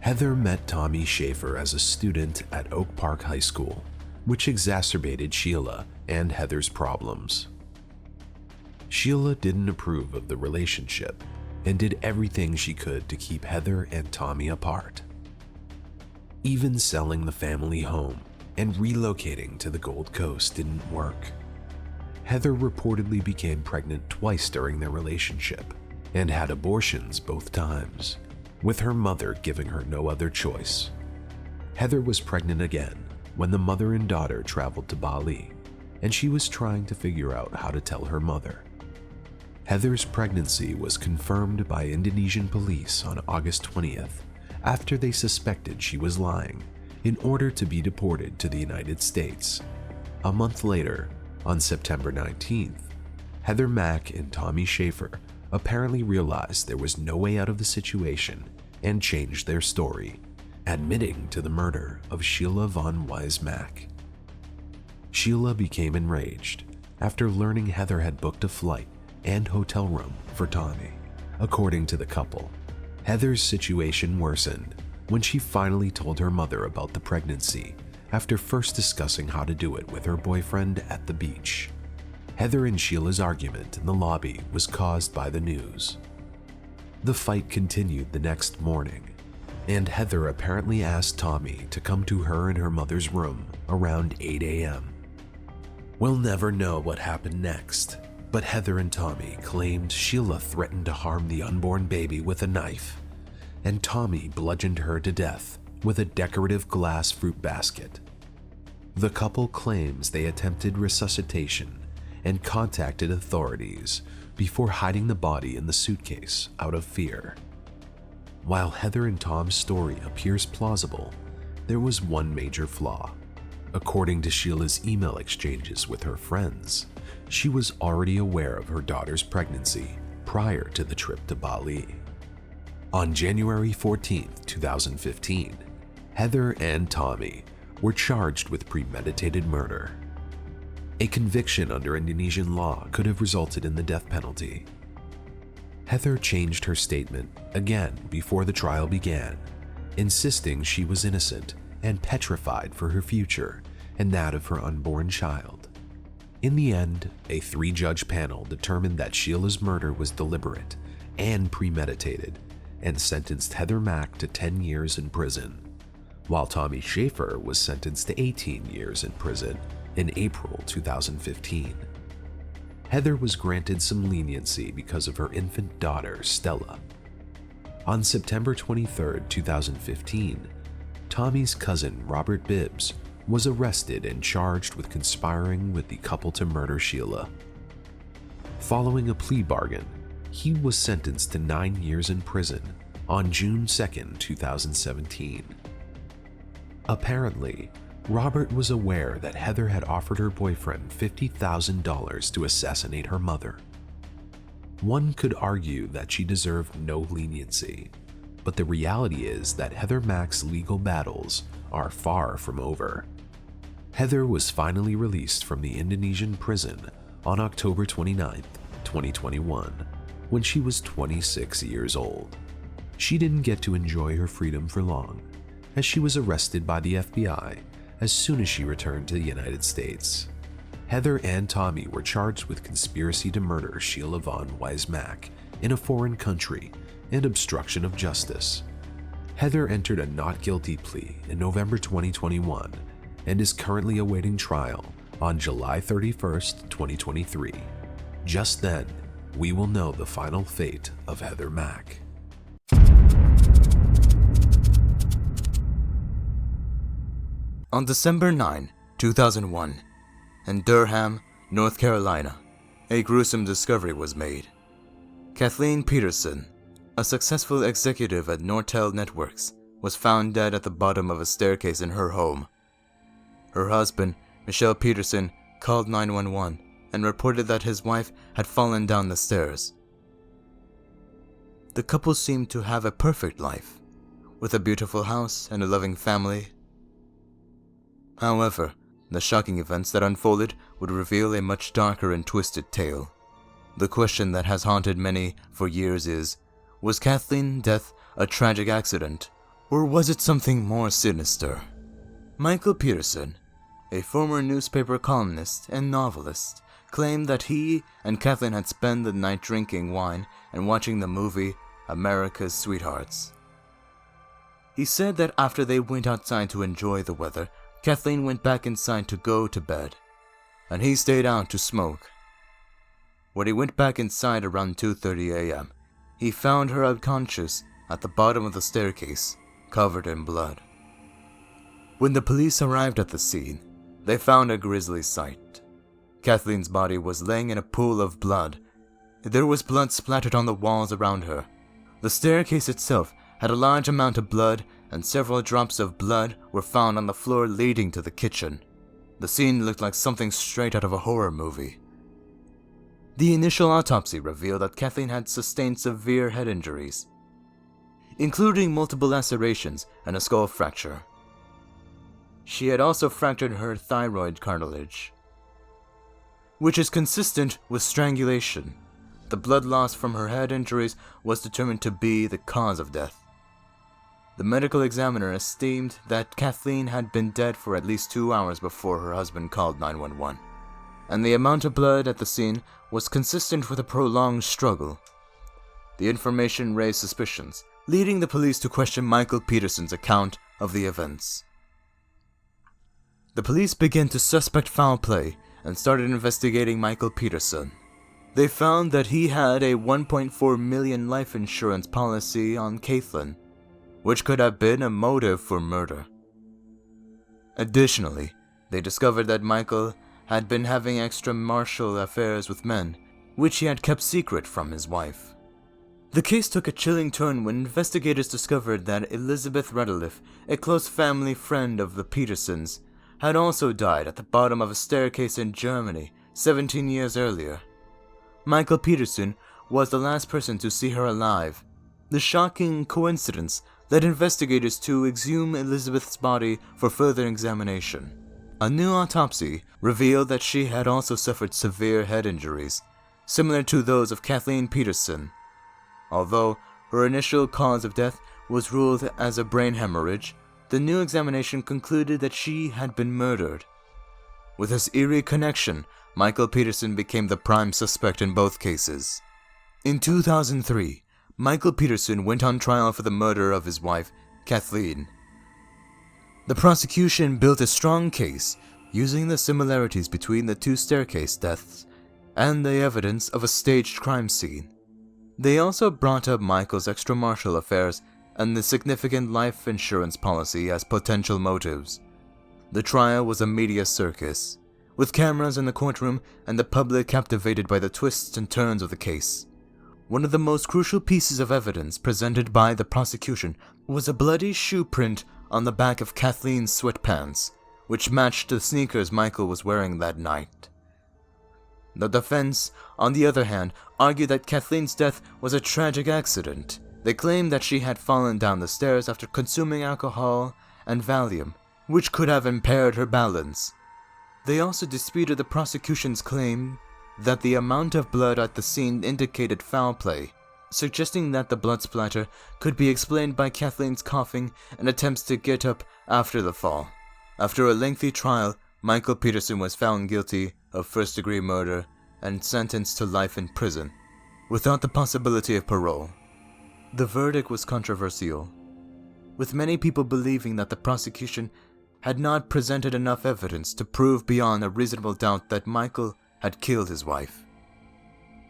Heather met Tommy Schaefer as a student at Oak Park High School, which exacerbated Sheila and Heather's problems. Sheila didn't approve of the relationship and did everything she could to keep Heather and Tommy apart. Even selling the family home and relocating to the Gold Coast didn't work. Heather reportedly became pregnant twice during their relationship and had abortions both times, with her mother giving her no other choice. Heather was pregnant again when the mother and daughter traveled to Bali, and she was trying to figure out how to tell her mother. Heather's pregnancy was confirmed by Indonesian police on August 20th after they suspected she was lying in order to be deported to the United States. A month later, on September 19th, Heather Mack and Tommy Schaefer apparently realized there was no way out of the situation and changed their story, admitting to the murder of Sheila Von Wise Mack. Sheila became enraged after learning Heather had booked a flight and hotel room for Tommy. According to the couple, Heather's situation worsened when she finally told her mother about the pregnancy after first discussing how to do it with her boyfriend at the beach. Heather and Sheila's argument in the lobby was caused by the news. The fight continued the next morning, and Heather apparently asked Tommy to come to her in her mother's room around 8 a.m. We'll never know what happened next, but Heather and Tommy claimed Sheila threatened to harm the unborn baby with a knife, and Tommy bludgeoned her to death with a decorative glass fruit basket. The couple claims they attempted resuscitation and contacted authorities before hiding the body in the suitcase out of fear. While Heather and Tom's story appears plausible, there was one major flaw. According to Sheila's email exchanges with her friends, she was already aware of her daughter's pregnancy prior to the trip to Bali. On January 14, 2015, Heather and Tommy were charged with premeditated murder. A conviction under Indonesian law could have resulted in the death penalty. Heather changed her statement again before the trial began, insisting she was innocent and petrified for her future and that of her unborn child. In the end, a 3-judge panel determined that Sheila's murder was deliberate and premeditated and sentenced Heather Mack to 10 years in prison, while Tommy Schaefer was sentenced to 18 years in prison in April 2015. Heather was granted some leniency because of her infant daughter, Stella. On September 23, 2015, Tommy's cousin, Robert Bibbs, was arrested and charged with conspiring with the couple to murder Sheila. Following a plea bargain, he was sentenced to 9 years in prison on June 2, 2017. Apparently, Robert was aware that Heather had offered her boyfriend $50,000 to assassinate her mother. One could argue that she deserved no leniency, but the reality is that Heather Mack's legal battles are far from over. Heather was finally released from the Indonesian prison on October 29, 2021, when she was 26 years old. She didn't get to enjoy her freedom for long, as she was arrested by the FBI as soon as she returned to the United States. Heather and Tommy were charged with conspiracy to murder Sheila Von Wise Mack in a foreign country and obstruction of justice. Heather entered a not guilty plea in November 2021 and is currently awaiting trial on July 31st, 2023. Just then, we will know the final fate of Heather Mack. On December 9, 2001, in Durham, North Carolina, a gruesome discovery was made. Kathleen Peterson, a successful executive at Nortel Networks, was found dead at the bottom of a staircase in her home. Her husband, Michelle Peterson, called 911 and reported that his wife had fallen down the stairs. The couple seemed to have a perfect life, with a beautiful house and a loving family. However, the shocking events that unfolded would reveal a much darker and twisted tale. The question that has haunted many for years is, was Kathleen's death a tragic accident, or was it something more sinister? Michael Peterson, a former newspaper columnist and novelist, claimed that he and Kathleen had spent the night drinking wine and watching the movie America's Sweethearts. He said that after they went outside to enjoy the weather, Kathleen went back inside to go to bed, and he stayed out to smoke. When he went back inside around 2:30 a.m., he found her unconscious at the bottom of the staircase, covered in blood. When the police arrived at the scene, they found a grisly sight. Kathleen's body was laying in a pool of blood. There was blood splattered on the walls around her. The staircase itself had a large amount of blood, and several drops of blood were found on the floor leading to the kitchen. The scene looked like something straight out of a horror movie. The initial autopsy revealed that Kathleen had sustained severe head injuries, including multiple lacerations and a skull fracture. She had also fractured her thyroid cartilage, which is consistent with strangulation. The blood loss from her head injuries was determined to be the cause of death. The medical examiner estimated that Kathleen had been dead for at least 2 hours before her husband called 911, and the amount of blood at the scene was consistent with a prolonged struggle. The information raised suspicions, leading the police to question Michael Peterson's account of the events. The police began to suspect foul play and started investigating Michael Peterson. They found that he had a $1.4 million life insurance policy on Kathleen, which could have been a motive for murder. Additionally, they discovered that Michael had been having extramarital affairs with men, which he had kept secret from his wife. The case took a chilling turn when investigators discovered that Elizabeth Redeliff, a close family friend of the Petersons, had also died at the bottom of a staircase in Germany 17 years earlier. Michael Peterson was the last person to see her alive. The shocking coincidence led investigators to exhume Elizabeth's body for further examination. A new autopsy revealed that she had also suffered severe head injuries, similar to those of Kathleen Peterson. Although her initial cause of death was ruled as a brain hemorrhage, the new examination concluded that she had been murdered. With this eerie connection, Michael Peterson became the prime suspect in both cases. In 2003, Michael Peterson went on trial for the murder of his wife, Kathleen. The prosecution built a strong case using the similarities between the two staircase deaths and the evidence of a staged crime scene. They also brought up Michael's extramarital affairs and the significant life insurance policy as potential motives. The trial was a media circus, with cameras in the courtroom and the public captivated by the twists and turns of the case. One of the most crucial pieces of evidence presented by the prosecution was a bloody shoe print on the back of Kathleen's sweatpants, which matched the sneakers Michael was wearing that night. The defense, on the other hand, argued that Kathleen's death was a tragic accident. They claimed that she had fallen down the stairs after consuming alcohol and Valium, which could have impaired her balance. They also disputed the prosecution's claim that the amount of blood at the scene indicated foul play, suggesting that the blood splatter could be explained by Kathleen's coughing and attempts to get up after the fall. After a lengthy trial, Michael Peterson was found guilty of first-degree murder and sentenced to life in prison, without the possibility of parole. The verdict was controversial, with many people believing that the prosecution had not presented enough evidence to prove beyond a reasonable doubt that Michael had killed his wife.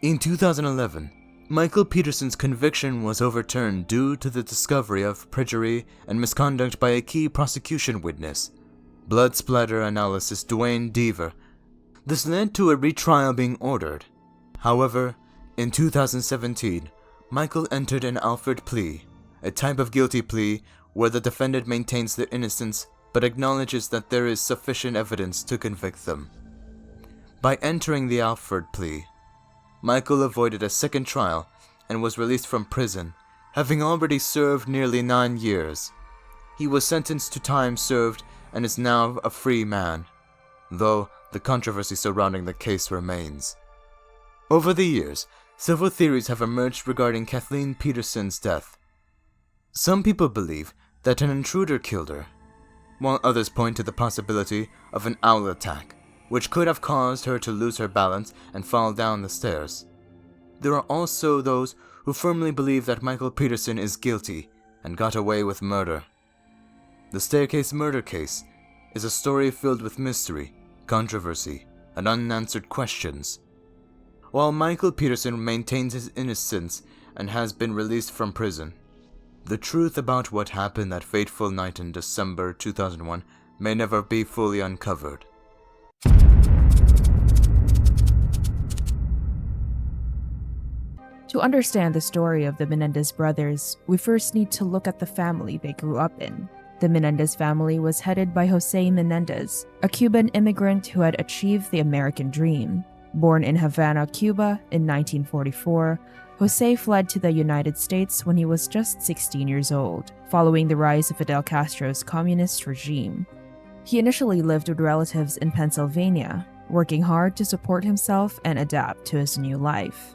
In 2011, Michael Peterson's conviction was overturned due to the discovery of perjury and misconduct by a key prosecution witness, blood splatter analysis Dwayne Deaver. This led to a retrial being ordered. However, in 2017, Michael entered an Alford plea, a type of guilty plea where the defendant maintains their innocence but acknowledges that there is sufficient evidence to convict them. By entering the Alford plea, Michael avoided a second trial and was released from prison, having already served nearly 9 years. He was sentenced to time served and is now a free man, though the controversy surrounding the case remains. Over the years, several theories have emerged regarding Kathleen Peterson's death. Some people believe that an intruder killed her, while others point to the possibility of an owl attack, which could have caused her to lose her balance and fall down the stairs. There are also those who firmly believe that Michael Peterson is guilty and got away with murder. The Staircase Murder case is a story filled with mystery, controversy, and unanswered questions. While Michael Peterson maintains his innocence and has been released from prison, the truth about what happened that fateful night in December 2001 may never be fully uncovered. To understand the story of the Menendez brothers, we first need to look at the family they grew up in. The Menendez family was headed by Jose Menendez, a Cuban immigrant who had achieved the American dream. Born in Havana, Cuba in 1944, Jose fled to the United States when he was just 16 years old, following the rise of Fidel Castro's communist regime. He initially lived with relatives in Pennsylvania, working hard to support himself and adapt to his new life.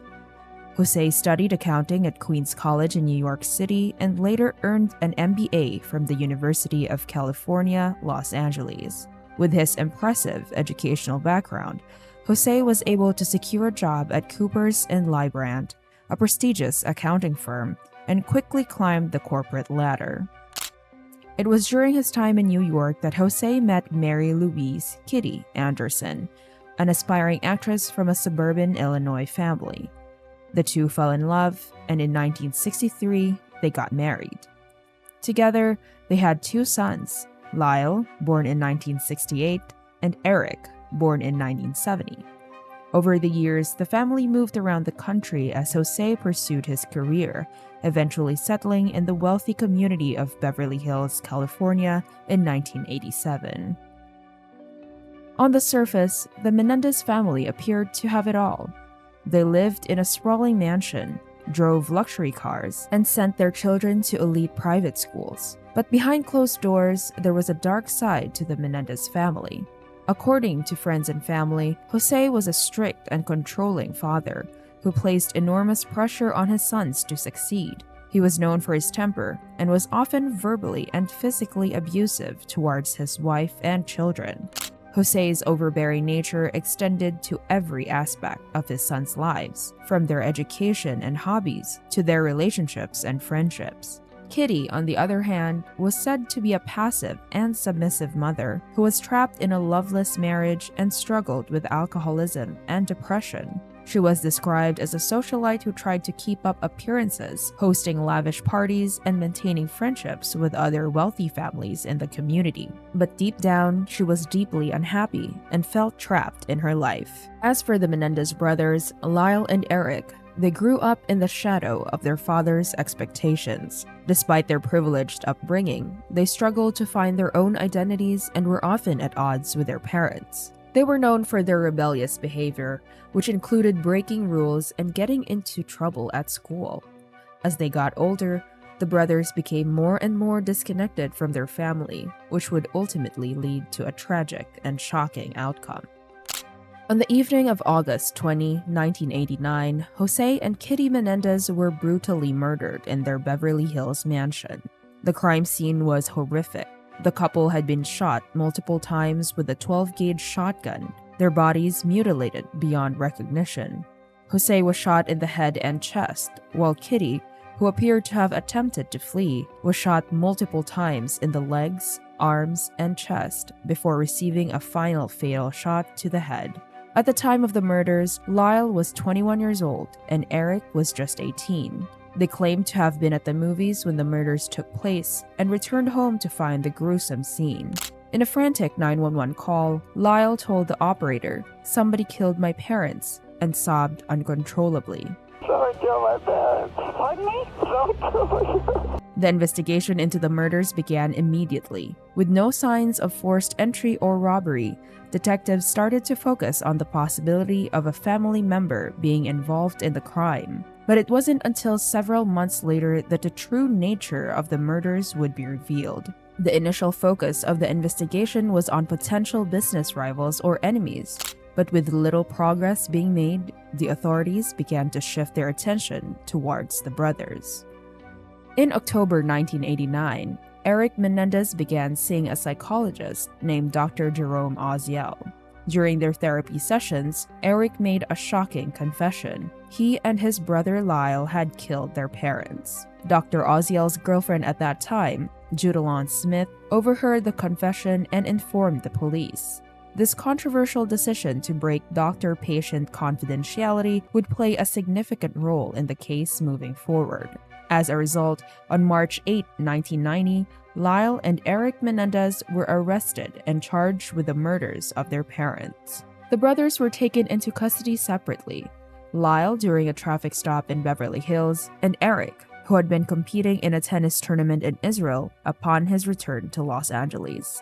Jose studied accounting at Queens College in New York City and later earned an MBA from the University of California, Los Angeles. With his impressive educational background, Jose was able to secure a job at Coopers & Lybrand, a prestigious accounting firm, and quickly climbed the corporate ladder. It was during his time in New York that Jose met Mary Louise "Kitty" Anderson, an aspiring actress from a suburban Illinois family. The two fell in love, and in 1963, they got married. Together, they had 2 sons, Lyle, born in 1968, and Eric, born in 1970. Over the years, the family moved around the country as Jose pursued his career, eventually settling in the wealthy community of Beverly Hills, California in 1987. On the surface, the Menendez family appeared to have it all. They lived in a sprawling mansion, drove luxury cars, and sent their children to elite private schools. But behind closed doors, there was a dark side to the Menendez family. According to friends and family, Jose was a strict and controlling father who placed enormous pressure on his sons to succeed. He was known for his temper and was often verbally and physically abusive towards his wife and children. Jose's overbearing nature extended to every aspect of his sons' lives, from their education and hobbies to their relationships and friendships. Kitty, on the other hand, was said to be a passive and submissive mother who was trapped in a loveless marriage and struggled with alcoholism and depression. She was described as a socialite who tried to keep up appearances, hosting lavish parties and maintaining friendships with other wealthy families in the community. But deep down, she was deeply unhappy and felt trapped in her life. As for the Menendez brothers, Lyle and Eric, they grew up in the shadow of their father's expectations. Despite their privileged upbringing, they struggled to find their own identities and were often at odds with their parents. They were known for their rebellious behavior, which included breaking rules and getting into trouble at school. As they got older, the brothers became more and more disconnected from their family, which would ultimately lead to a tragic and shocking outcome. On the evening of August 20, 1989, Jose and Kitty Menendez were brutally murdered in their Beverly Hills mansion. The crime scene was horrific. The couple had been shot multiple times with a 12-gauge shotgun, their bodies mutilated beyond recognition. Jose was shot in the head and chest, while Kitty, who appeared to have attempted to flee, was shot multiple times in the legs, arms, and chest before receiving a final fatal shot to the head. At the time of the murders, Lyle was 21 years old and Eric was just 18. They claimed to have been at the movies when the murders took place and returned home to find the gruesome scene. In a frantic 911 call, Lyle told the operator, "Somebody killed my parents," and sobbed uncontrollably. Someone killed my parents. Pardon me? Someone killed my parents. The investigation into the murders began immediately. With no signs of forced entry or robbery, detectives started to focus on the possibility of a family member being involved in the crime. But it wasn't until several months later that the true nature of the murders would be revealed. The initial focus of the investigation was on potential business rivals or enemies. But with little progress being made, the authorities began to shift their attention towards the brothers. In October 1989, Eric Menendez began seeing a psychologist named Dr. Jerome Oziel. During their therapy sessions, Eric made a shocking confession. He and his brother Lyle had killed their parents. Dr. Oziel's girlfriend at that time, Judalon Smith, overheard the confession and informed the police. This controversial decision to break doctor-patient confidentiality would play a significant role in the case moving forward. As a result, on March 8, 1990, Lyle and Eric Menendez were arrested and charged with the murders of their parents. The brothers were taken into custody separately, Lyle during a traffic stop in Beverly Hills, and Eric, who had been competing in a tennis tournament in Israel upon his return to Los Angeles.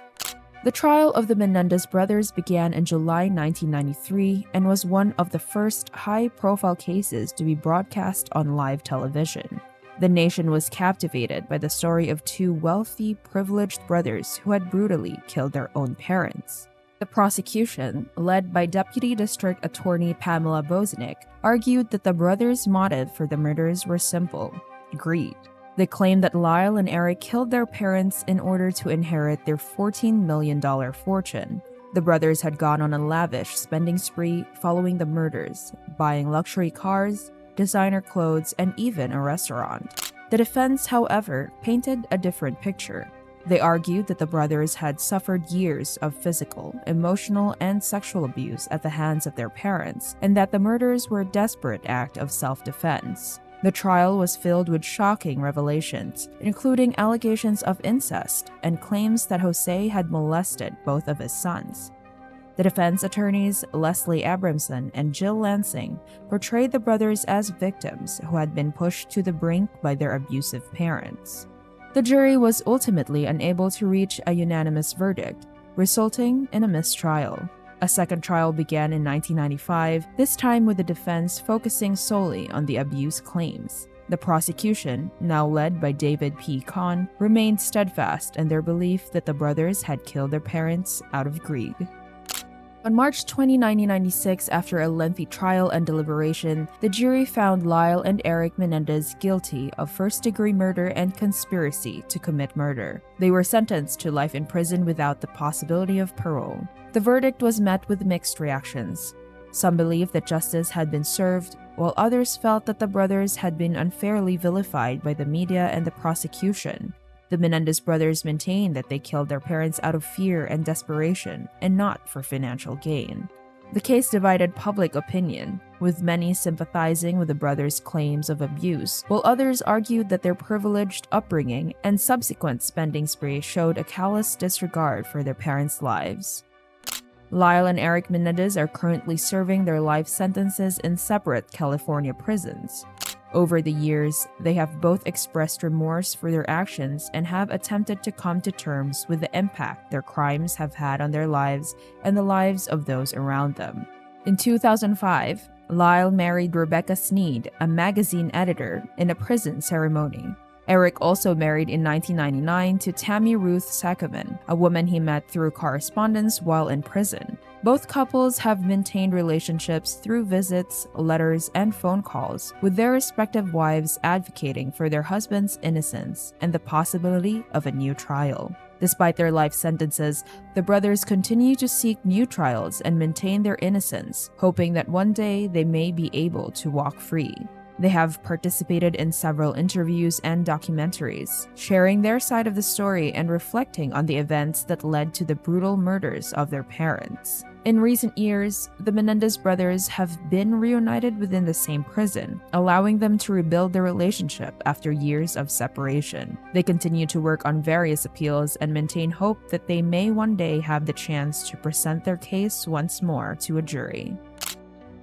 The trial of the Menendez brothers began in July 1993 and was one of the first high-profile cases to be broadcast on live television. The nation was captivated by the story of two wealthy, privileged brothers who had brutally killed their own parents. The prosecution, led by Deputy District Attorney Pamela Boznick, argued that the brothers' motive for the murders were simple: greed. They claimed that Lyle and Eric killed their parents in order to inherit their $14 million fortune. The brothers had gone on a lavish spending spree following the murders, buying luxury cars, designer clothes, and even a restaurant. The defense, however, painted a different picture. They argued that the brothers had suffered years of physical, emotional, and sexual abuse at the hands of their parents, and that the murders were a desperate act of self-defense. The trial was filled with shocking revelations, including allegations of incest and claims that Jose had molested both of his sons. The defense attorneys, Leslie Abramson and Jill Lansing, portrayed the brothers as victims who had been pushed to the brink by their abusive parents. The jury was ultimately unable to reach a unanimous verdict, resulting in a mistrial. A second trial began in 1995, this time with the defense focusing solely on the abuse claims. The prosecution, now led by David P. Kahn, remained steadfast in their belief that the brothers had killed their parents out of greed. On March 20, 1996, after a lengthy trial and deliberation, the jury found Lyle and Eric Menendez guilty of first-degree murder and conspiracy to commit murder. They were sentenced to life in prison without the possibility of parole. The verdict was met with mixed reactions. Some believed that justice had been served, while others felt that the brothers had been unfairly vilified by the media and the prosecution. The Menendez brothers maintained that they killed their parents out of fear and desperation, and not for financial gain. The case divided public opinion, with many sympathizing with the brothers' claims of abuse, while others argued that their privileged upbringing and subsequent spending spree showed a callous disregard for their parents' lives. Lyle and Eric Menendez are currently serving their life sentences in separate California prisons. Over the years, they have both expressed remorse for their actions and have attempted to come to terms with the impact their crimes have had on their lives and the lives of those around them. In 2005, Lyle married Rebecca Sneed, a magazine editor, in a prison ceremony. Eric also married in 1999 to Tammy Ruth Sackerman, a woman he met through correspondence while in prison. Both couples have maintained relationships through visits, letters, and phone calls, with their respective wives advocating for their husband's innocence and the possibility of a new trial. Despite their life sentences, the brothers continue to seek new trials and maintain their innocence, hoping that one day they may be able to walk free. They have participated in several interviews and documentaries, sharing their side of the story and reflecting on the events that led to the brutal murders of their parents. In recent years, the Menendez brothers have been reunited within the same prison, allowing them to rebuild their relationship after years of separation. They continue to work on various appeals and maintain hope that they may one day have the chance to present their case once more to a jury.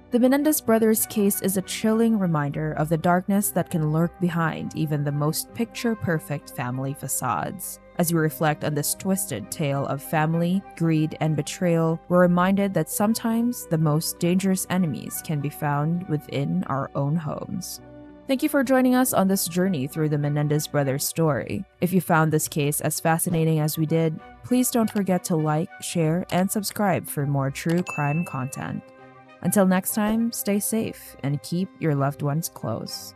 The Menendez brothers case is a chilling reminder of the darkness that can lurk behind even the most picture-perfect family facades. As we reflect on this twisted tale of family, greed, and betrayal, we're reminded that sometimes the most dangerous enemies can be found within our own homes. Thank you for joining us on this journey through the Menendez brothers' story. If you found this case as fascinating as we did, please don't forget to like, share, and subscribe for more true crime content. Until next time, stay safe and keep your loved ones close.